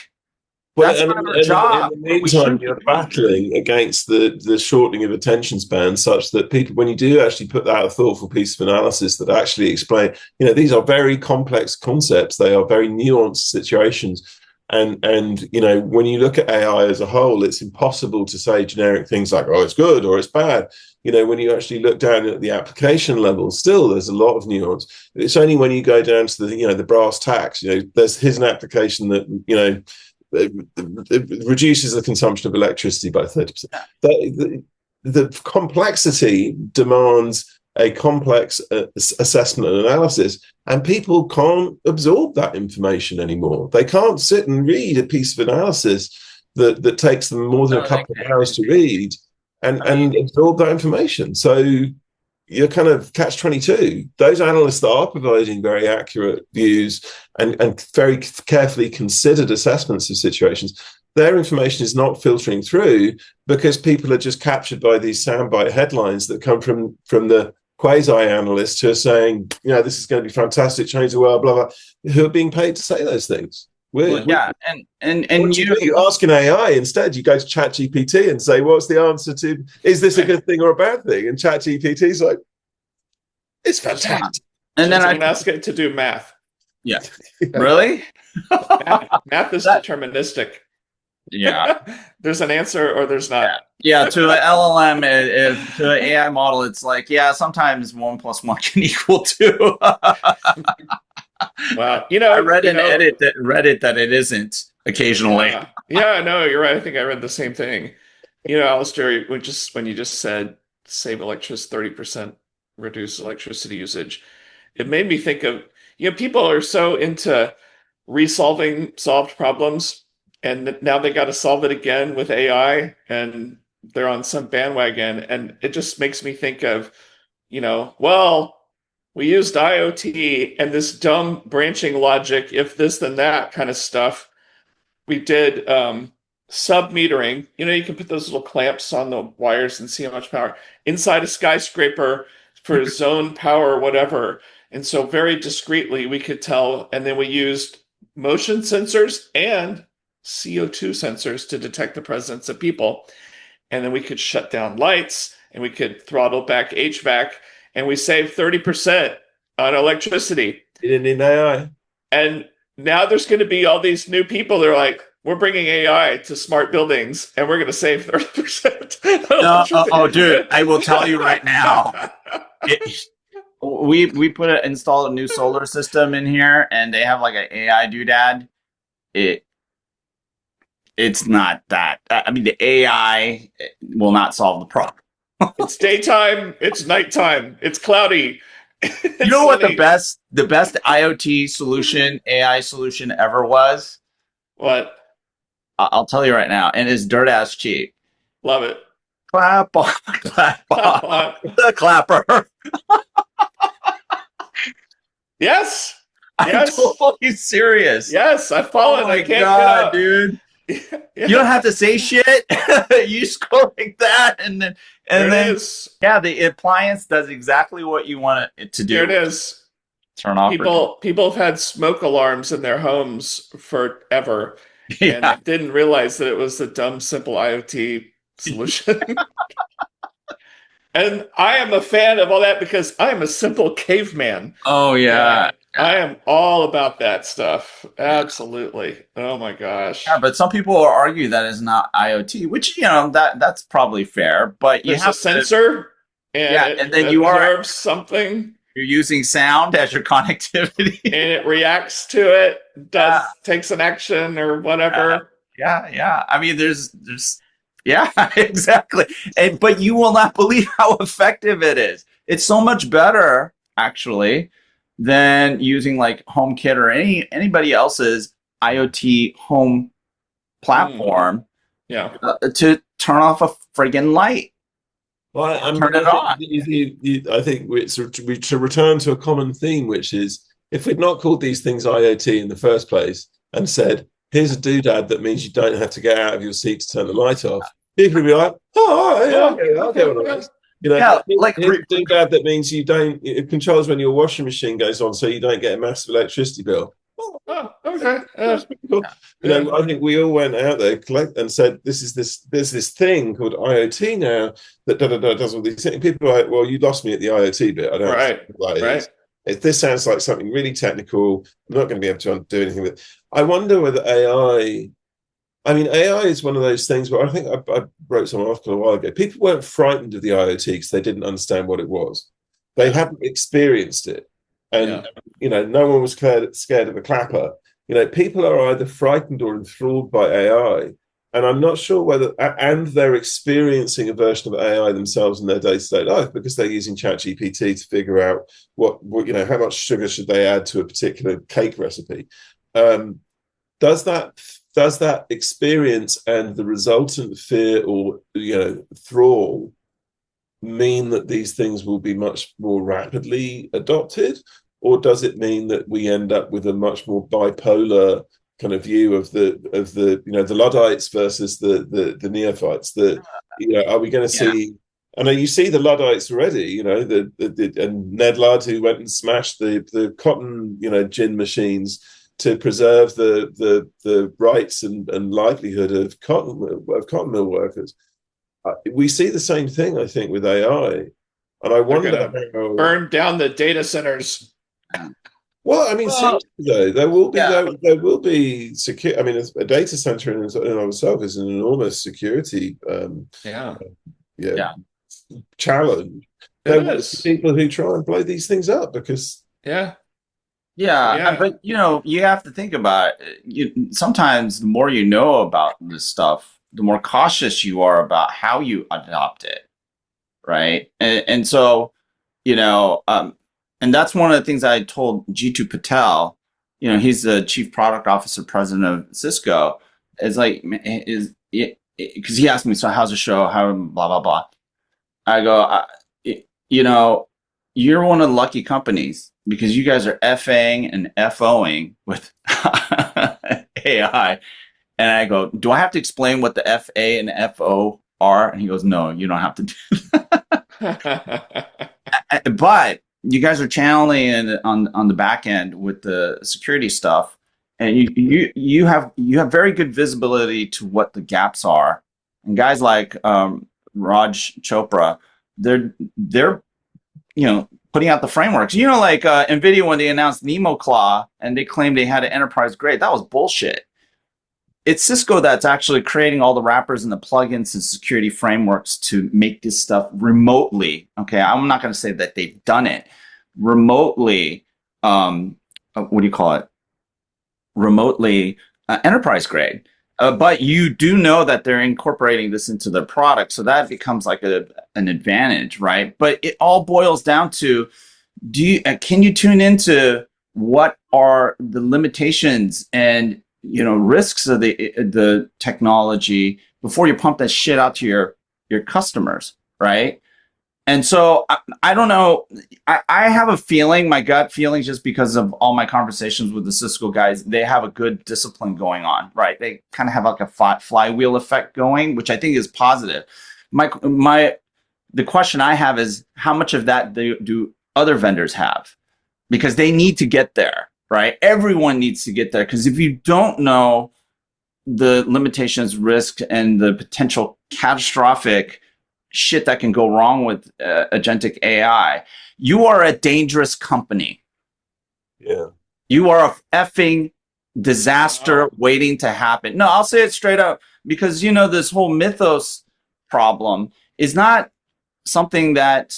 Well, That's not our job. in the meantime, you're battling against the shortening of attention span, such that people, when you do actually put out a thoughtful piece of analysis that actually explain, these are very complex concepts. They are very nuanced situations. And when you look at AI as a whole, it's impossible to say generic things like, oh, it's good or it's bad. When you actually look down at the application level, still there's a lot of nuance. It's only when you go down to the brass tacks, here's an application that, it reduces the consumption of electricity by 30%. The complexity demands a complex assessment and analysis, and people can't absorb that information anymore. They can't sit and read a piece of analysis that takes them more than a couple of hours to read and absorb that information. So you're kind of catch-22. Those analysts that are providing very accurate views and very carefully considered assessments of situations, their information is not filtering through because people are just captured by these soundbite headlines that come from the quasi-analysts who are saying, this is going to be fantastic, change the world, blah, blah, who are being paid to say those things. And you ask an AI instead. You go to ChatGPT and say, "What's the answer to? Is this a good thing or a bad thing?" And ChatGPT is like, "It's fantastic." And then I ask it to do math. Yeah, really? Math is deterministic. Yeah, there's an answer or there's not. Yeah, to an LLM, to an AI model, it's like, sometimes 1 + 1 can equal 2. Wow, I read an edit that Reddit that it isn't occasionally. Yeah, no, you're right. I think I read the same thing. Alistair, when you just said save electricity 30%, reduce electricity usage, it made me think of people are so into solved problems, and now they got to solve it again with AI, and they're on some bandwagon, and it just makes me think of, we used IoT and this dumb branching logic, if this then that kind of stuff. We did sub-metering. You can put those little clamps on the wires and see how much power inside a skyscraper for zone power or whatever. And so very discreetly we could tell, and then we used motion sensors and CO2 sensors to detect the presence of people. And then we could shut down lights and we could throttle back HVAC. And we saved 30% on electricity. You didn't need AI. And now there's going to be all these new people that are like, we're bringing AI to smart buildings and we're going to save 30%. Dude, I will tell you right now. We installed a new solar system in here, and they have like an AI doodad. It's not that. I mean, the AI will not solve the problem. It's daytime, it's nighttime, it's cloudy. You know what the best IoT solution, AI solution ever was? What? I'll tell you right now, and it's dirt ass cheap. Love it. Clap on, clap on. The clapper. Yes. I'm totally serious. Yes, I've fallen. Oh my I can't God, dude. Yeah. You don't have to say shit. You just go like that, and then the appliance does exactly what you want it to do. There it is. Turn off. People have had smoke alarms in their homes forever, and I didn't realize that it was the dumb, simple IoT solution. And I am a fan of all that because I am a simple caveman. Oh yeah. I am all about that stuff. Absolutely. Oh my gosh. Yeah, but some people will argue that is not IoT, which that's probably fair. But there's a sensor, and then you observe something. You're using sound as your connectivity, and it reacts to it. Takes an action or whatever. Yeah. I mean, there's. Yeah, exactly. But you will not believe how effective it is. It's so much better, actually, than using like HomeKit or anybody else's IoT home platform to turn off a friggin' light. Well, turn it on. I think we to return to a common theme, which is if we'd not called these things IoT in the first place and said, here's a doodad that means you don't have to get out of your seat to turn the light off, people would be like, I'll get one of those. Like here's a doodad that means it controls when your washing machine goes on so you don't get a massive electricity bill. Oh, okay. That's pretty cool. I think we all went out there and said, there's this thing called IoT now that does all these things. People are like, well, you lost me at the IoT bit. I don't know what that is. This sounds like something really technical. I'm not going to be able to do anything with it. I wonder whether AI is one of those things where I think I wrote some article a while ago. People weren't frightened of the IoT because they didn't understand what it was. They hadn't experienced it. And, no one was scared of a clapper. People are either frightened or enthralled by AI. And I'm not sure whether, and they're experiencing a version of AI themselves in their day-to-day life because they're using ChatGPT to figure out what how much sugar should they add to a particular cake recipe. Does that experience and the resultant fear or thrall mean that these things will be much more rapidly adopted, or does it mean that we end up with a much more bipolar kind of view of the the Luddites versus the neophytes? Are we going to see? I know you see the Luddites already. And Ned Ludd, who went and smashed the cotton gin machines to preserve the rights and livelihood of cotton mill workers. We see the same thing, I think, with AI, and I wonder burn down the data centers. Well, I mean, though there will be secure. I mean, a data center in of itself is an enormous security challenge. There will be people who try and blow these things up because but you have to think about it. Sometimes the more you know about this stuff, the more cautious you are about how you adopt it, right? And so, and that's one of the things I told Jitu Patel. He's the chief product officer, president of Cisco. Is like, because he asked me, so how's the show? How blah blah blah. I go, you're one of the lucky companies because you guys are FAing and FOing with AI. And I go, do I have to explain what the FA and FO are? And he goes, no, you don't have to do that. But you guys are channeling on the back end with the security stuff, and you have very good visibility to what the gaps are. And guys like Raj Chopra, they're putting out the frameworks. Like NVIDIA when they announced NemoClaw and they claimed they had an enterprise grade, that was bullshit. It's Cisco that's actually creating all the wrappers and the plugins and security frameworks to make this stuff remotely. Okay, I'm not going to say that they've done it remotely. What do you call it? Remotely enterprise grade. But you do know that they're incorporating this into their product, so that becomes like an advantage, right? But it all boils down to: can you tune into what are the limitations and risks of the technology before you pump that shit out to your customers, right? And so I don't know. I have a feeling, my gut feeling, just because of all my conversations with the Cisco guys, they have a good discipline going on, right? They kind of have like a flywheel effect going, which I think is positive. The question I have is how much of that do other vendors have? Because they need to get there, right? Everyone needs to get there, because if you don't know the limitations, risk, and the potential catastrophic shit that can go wrong with agentic AI, you are a dangerous company. Yeah. You are a effing disaster waiting to happen. No, I'll say it straight up, because this whole Mythos problem is not something that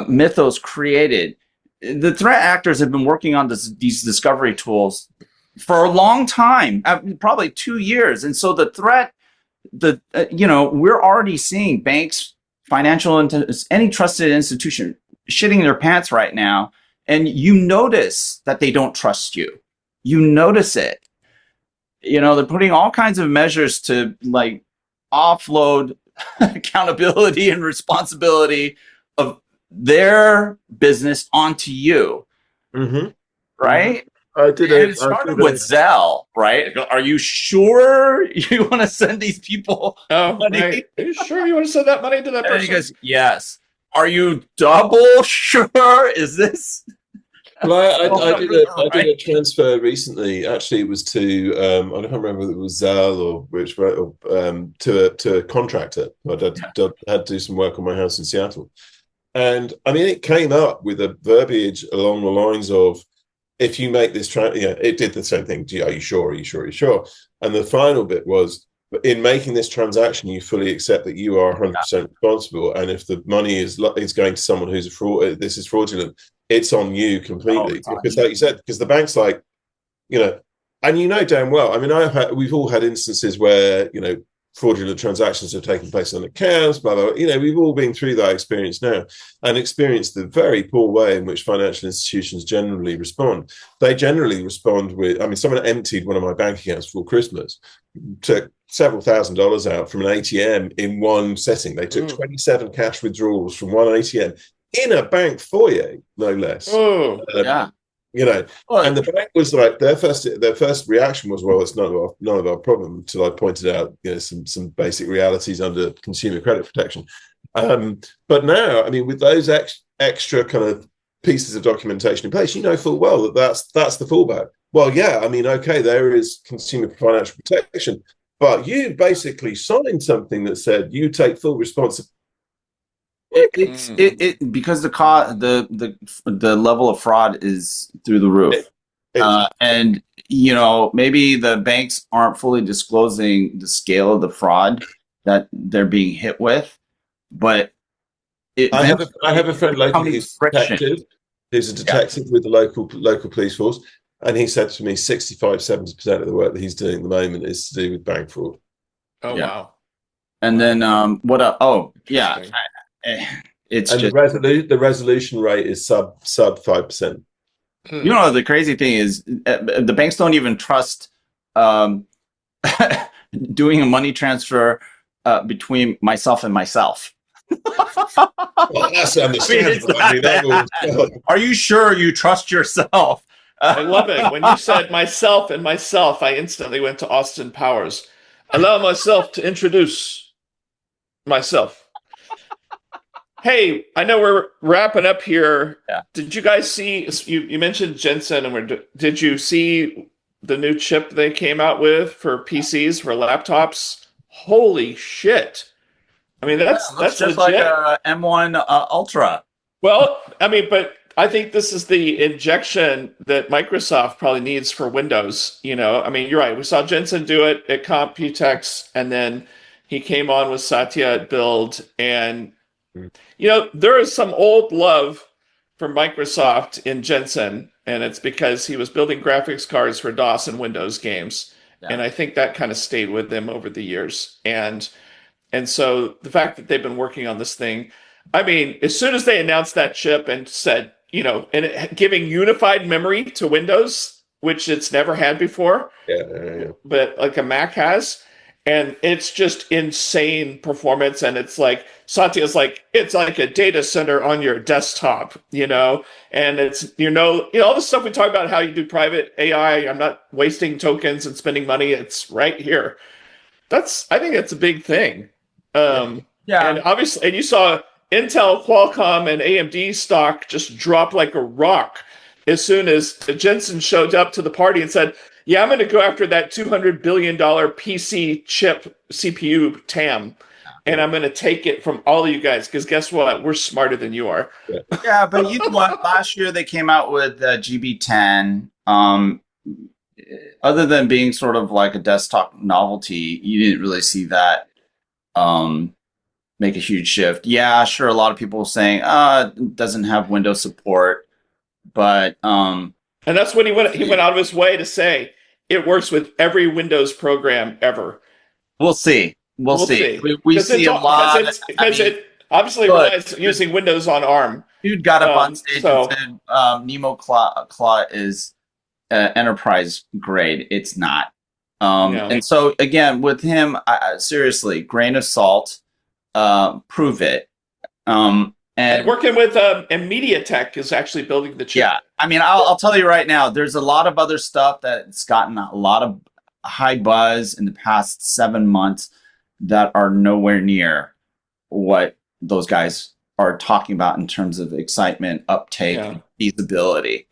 Mythos created. The threat actors have been working on these discovery tools for a long time, probably 2 years. And so the threat, we're already seeing banks, any trusted institution shitting their pants right now. And you notice that they don't trust you. You notice it. They're putting all kinds of measures to like offload accountability and responsibility of their business onto you. Mm-hmm. Right? It started with Zelle, right? Are you sure you want to send these people money? Right. Are you sure you want to send that money to that person? He goes, yes. Are you double sure? Is this? Well, I did Right. a transfer recently. Actually, it was to I don't remember whether it was Zal or which, or, to a contractor. Had to do some work on my house in Seattle, and I mean, it came up with a verbiage along the lines of, if you make this it did the same thing. Are you sure? Are you sure? Are you sure? And the final bit was, in making this transaction, you fully accept that you are 100% responsible. And if the money is going to someone who's a fraud, this is fraudulent, it's on you completely. Because like you said, because the bank's like, and damn well, I mean, we've all had instances where, fraudulent transactions have taken place on accounts, blah, blah, blah. We've all been through that experience now and experienced the very poor way in which financial institutions generally respond. They generally respond with, I mean, someone emptied one of my bank accounts before Christmas, took several $1,000s out from an ATM in one setting. They took 27 cash withdrawals from one ATM in a bank foyer, no less. Yeah. And the bank was like, their first reaction was, well, it's none of our problem, until I pointed out some basic realities under consumer credit protection. But now, I mean, with those extra kind of pieces of documentation in place, full well that that's the fallback. Well, yeah, I mean, okay, there is consumer financial protection, but you basically signed something that said you take full responsibility. Because the level of fraud is through the roof, and maybe the banks aren't fully disclosing the scale of the fraud that they're being hit with, but I have a friend locally who's a detective with the local police force, and he said to me 65-70% of the work that he's doing at the moment is to do with bank fraud. Oh yeah. Wow. And then it's just the resolution rate is sub 5%. The crazy thing is, the banks don't even trust doing a money transfer between myself and myself. Well, that's understandable. Are you sure you trust yourself? I love it. When you said myself and myself, I instantly went to Austin Powers. Allow myself to introduce myself. Hey, I know we're wrapping up here. Yeah. Did you guys see, you mentioned Jensen, and did you see the new chip they came out with for PCs, for laptops? Holy shit. I mean, that's just legit. like a M1 Ultra. Well, I mean, but I think this is the injection that Microsoft probably needs for Windows. I mean, you're right. We saw Jensen do it at Computex, and then he came on with Satya at Build, and there is some old love for Microsoft in Jensen, and it's because he was building graphics cards for DOS and Windows games. Yeah. And I think that kind of stayed with them over the years. And so the fact that they've been working on this thing, I mean, as soon as they announced that chip and said, and giving unified memory to Windows, which it's never had before, but like a Mac has, and it's just insane performance. And it's like, Satya's like, it's like a data center on your desktop, and it's, all the stuff we talk about, how you do private AI. I'm not wasting tokens and spending money. It's right here. I think that's a big thing. And obviously, and you saw Intel, Qualcomm, and AMD stock just drop like a rock as soon as Jensen showed up to the party and said, yeah, I'm going to go after that $200 billion PC chip CPU TAM, and I'm going to take it from all of you guys, because guess what? We're smarter than you are. Yeah, but you know what? Last year they came out with GB10. Other than being sort of like a desktop novelty, you didn't really see that make a huge shift. Yeah, sure, a lot of people were saying, it doesn't have Windows support, but and that's when he went out of his way to say it works with every Windows program ever. We'll see. We'll see. We see a lot. Because it obviously relies using Windows on ARM. Dude got up on stage and said Nemo Claw is enterprise grade. It's not. And so, again, with him, seriously, grain of salt, prove it. And working with MediaTek is actually building the chip. Yeah, I mean, I'll tell you right now, there's a lot of other stuff that's gotten a lot of high buzz in the past 7 months that are nowhere near what those guys are talking about in terms of excitement, uptake, and feasibility.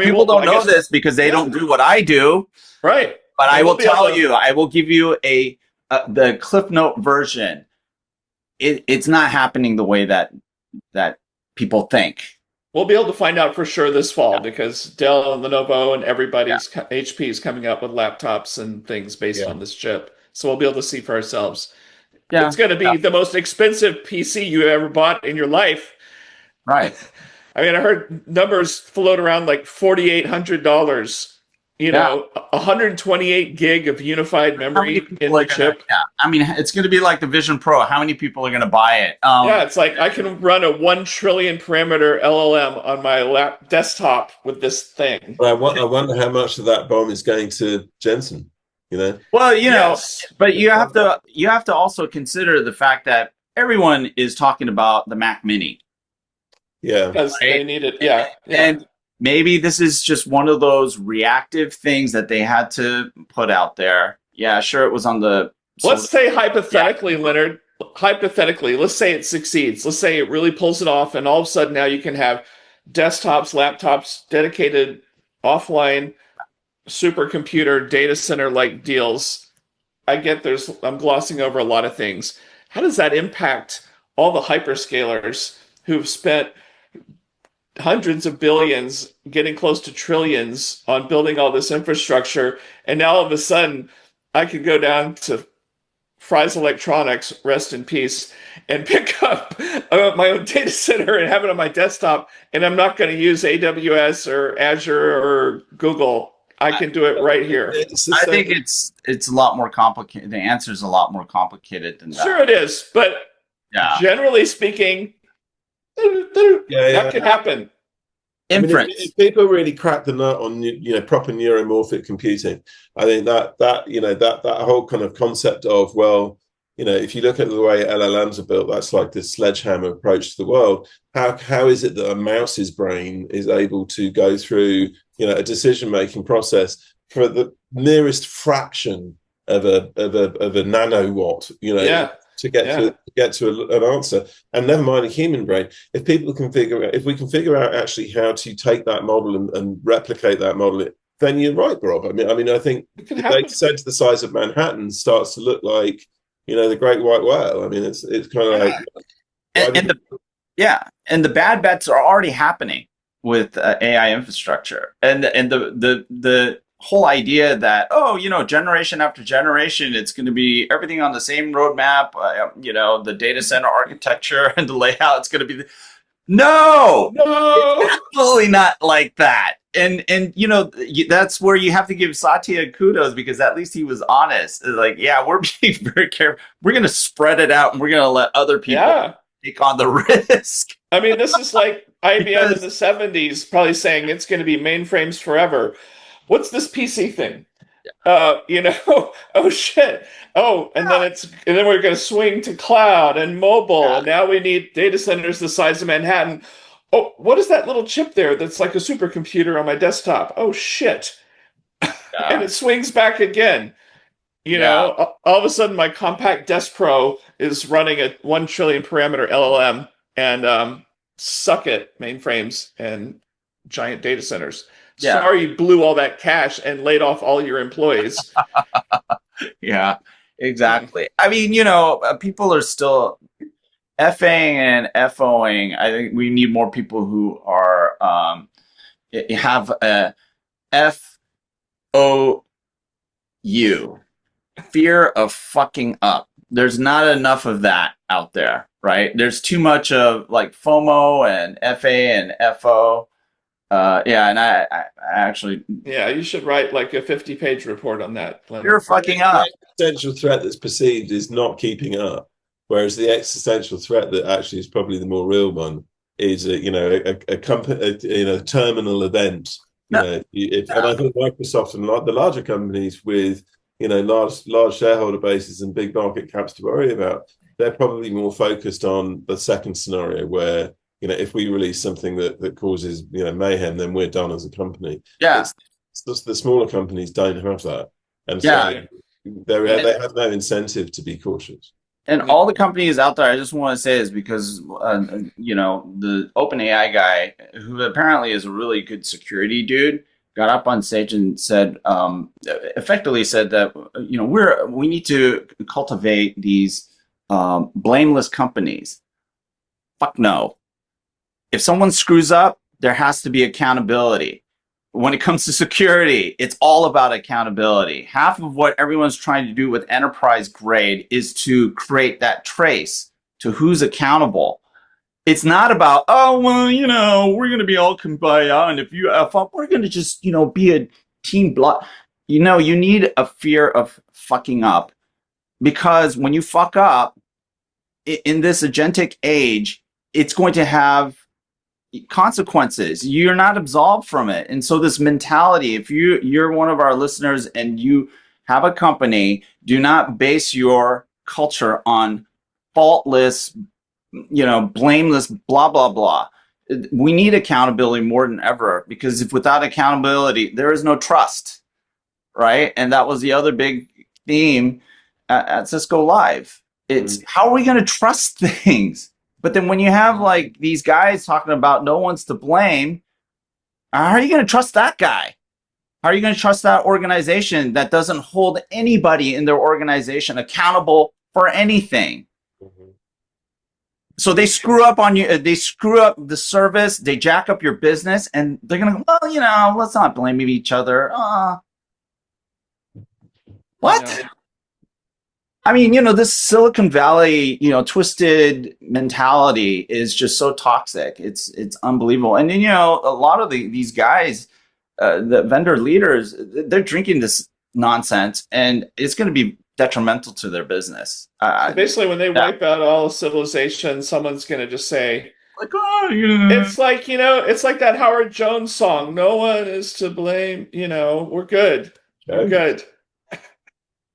People don't know this because they don't do what I do. Right. But I will tell you, I will give you the Cliff Note version. It's not happening the way that people think. We'll be able to find out for sure this fall because Dell and Lenovo and everybody's HP is coming up with laptops and things based on this chip. So we'll be able to see for ourselves. Yeah. It's going to be the most expensive PC you ever bought in your life. Right. I mean, I heard numbers float around like $4,800. You know, 128 gig of unified memory in the chip. Yeah, I mean, it's going to be like the Vision Pro. How many people are going to buy it? It's like I can run a 1 trillion parameter LLM on my desktop with this thing. I wonder how much of that bomb is going to Jensen. You know. Well, but you have to also consider the fact that everyone is talking about the Mac Mini. Yeah, because they need it. Yeah, and maybe this is just one of those reactive things that they had to put out there. Yeah, sure, it was on the... Let's say hypothetically, Leonard, let's say it succeeds. Let's say it really pulls it off, and all of a sudden now you can have desktops, laptops, dedicated offline supercomputer data center-like deals. I get I'm glossing over a lot of things. How does that impact all the hyperscalers who've spent hundreds of billions, getting close to trillions on building all this infrastructure, and now all of a sudden I can go down to Fry's Electronics, rest in peace, and pick up my own data center and have it on my desktop, and I'm not going to use AWS or Azure or Google. I can do it right here. I think it's a lot more complicated. The answer is a lot more complicated than that. Sure it is, but generally speaking, that could happen. Inference. I mean, if people really crack the nut on proper neuromorphic computing, I think that whole kind of concept of, well, if you look at the way LLMs are built, that's like this sledgehammer approach to the world. How is it that a mouse's brain is able to go through a decision making process for the merest fraction of a nanowatt? To get to an answer, and never mind a human brain. If we can figure out actually how to take that model and replicate that model, then you're right, Rob. I mean, I think the data center the size of Manhattan starts to look like, the Great White Whale. I mean, it's kind of like, and the bad bets are already happening with AI infrastructure, and the whole idea that generation after generation it's going to be everything on the same roadmap, the data center architecture and the layout, it's going to be no, it's absolutely not like that. And that's where you have to give Satya kudos, because at least he was honest. Like, we're being very careful, we're going to spread it out and we're going to let other people take on the risk. I mean, this is like IBM in the 70s probably saying it's going to be mainframes forever. What's this PC thing? Oh shit. Oh, and then we're going to swing to cloud and mobile. Yeah. And now we need data centers the size of Manhattan. Oh, what is that little chip there that's like a supercomputer on my desktop? Oh shit. And it swings back again. All of a sudden my compact Desk Pro is running a 1 trillion parameter LLM, and suck it, mainframes and giant data centers. Yeah. Sorry you blew all that cash and laid off all your employees. Yeah, exactly. I mean, people are still FAing and FOing. I think we need more people who are have a FOU, fear of fucking up. There's not enough of that out there, right? There's too much of like FOMO and FA and FO. And I actually... Yeah, you should write like a 50-page report on that. You're fucking up. The existential threat that's perceived is not keeping up, whereas the existential threat that actually is probably the more real one is, a terminal event. And I think Microsoft and the larger companies with, large shareholder bases and big market caps to worry about, they're probably more focused on the second scenario where, if we release something that causes, mayhem, then we're done as a company. Yeah. The smaller companies don't have that. And so they have no incentive to be cautious. And all the companies out there, I just want to say this because, the OpenAI guy, who apparently is a really good security dude, got up on stage and said, effectively said that, we need to cultivate these blameless companies. Fuck no. If someone screws up, there has to be accountability. When it comes to security, it's all about accountability. Half of what everyone's trying to do with enterprise grade is to create that trace to who's accountable. It's not about, we're going to be all kumbaya, and if you F up, we're going to just, be a team block. You need a fear of fucking up, because when you fuck up in this agentic age, it's going to have consequences. You're not absolved from it. And so this mentality, if you're one of our listeners and you have a company, do not base your culture on faultless, blameless, blah, blah, blah. We need accountability more than ever, because if without accountability, there is no trust, right? And that was the other big theme at Cisco Live. It's how are we going to trust things? But then when you have like these guys talking about no one's to blame, how are you going to trust that guy? How are you going to trust that organization that doesn't hold anybody in their organization accountable for anything? Mm-hmm. So they screw up on you. They screw up the service. They jack up your business, and they're going to go, well, let's not blame each other. What? Yeah. I mean, this Silicon Valley, twisted mentality is just so toxic. It's unbelievable. And a lot of these guys, the vendor leaders, they're drinking this nonsense, and it's going to be detrimental to their business. So basically, when they wipe out all civilization, someone's going to just say, like, it's like that Howard Jones song. No one is to blame. We're good. We're good.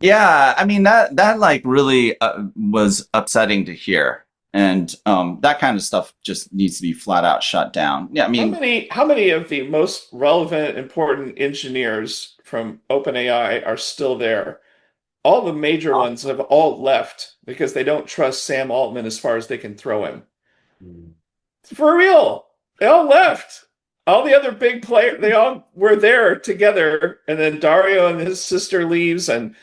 Yeah, I mean that like really was upsetting to hear, and that kind of stuff just needs to be flat out shut down. Yeah, I mean, how many of the most relevant, important engineers from OpenAI are still there? All the major ones have all left because they don't trust Sam Altman as far as they can throw him. For real, they all left. All the other big players, they all were there together, and then Dario and his sister leaves, and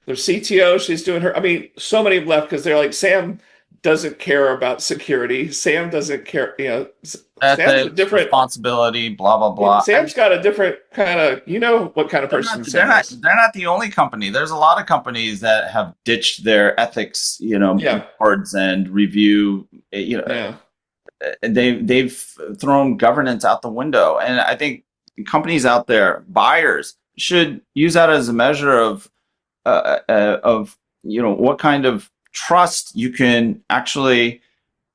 their CTO, she's doing her. I mean, so many left because they're like, Sam doesn't care about security. Sam doesn't care. Sam's a different responsibility. Blah blah blah. Sam's got a different kind of. What kind of person Sam is. They're not the only company. There's a lot of companies that have ditched their ethics, boards and review. They've thrown governance out the window, and I think companies out there, buyers, should use that as a measure of what kind of trust you can actually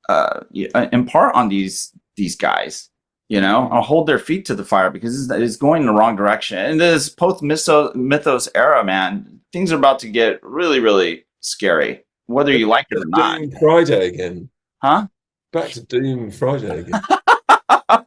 impart on these guys, or hold their feet to the fire, because it's going in the wrong direction. And this post-mythos era, man, things are about to get really, really scary, whether you like it or not. Doom Friday again. Huh? Back to Doom Friday again.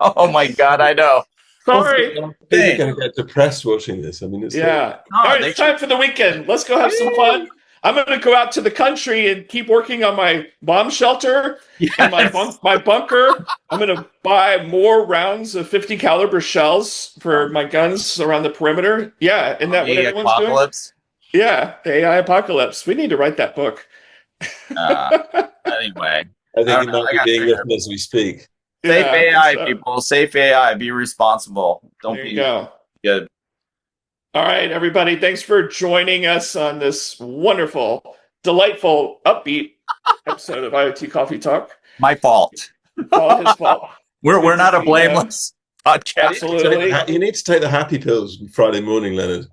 Oh my God, I know. Sorry. People are going to get depressed watching this. I mean, it's all right, it's time for the weekend. Let's go have some fun. I'm going to go out to the country and keep working on my bomb shelter and my bunker. I'm going to buy more rounds of 50 caliber shells for my guns around the perimeter. Yeah, isn't that what everyone's apocalypse? Doing? Yeah, the AI apocalypse. We need to write that book. Anyway, I think it might be being written as we speak. Safe AI, people. Safe AI. Be responsible. Don't be good. All right, everybody. Thanks for joining us on this wonderful, delightful, upbeat episode of IoT Coffee Talk. My fault. All his fault. We're not a blameless podcast. Absolutely. You need to take the happy pills Friday morning, Leonard.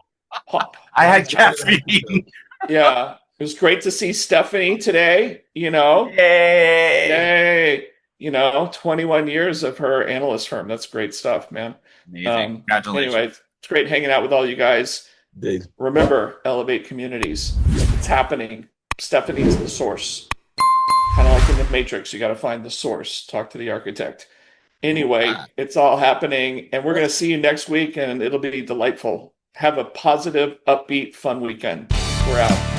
I had caffeine. Yeah. It was great to see Stephanie today. Yay. 21 years of her analyst firm. That's great stuff, man. Amazing. Congratulations. Anyway, it's great hanging out with all you guys. Indeed. Remember, elevate communities. It's happening. Stephanie's the source. Kind of like in the Matrix, you got to find the source. Talk to the architect. Anyway, it's all happening, and we're going to see you next week, and it'll be delightful. Have a positive, upbeat, fun weekend. We're out.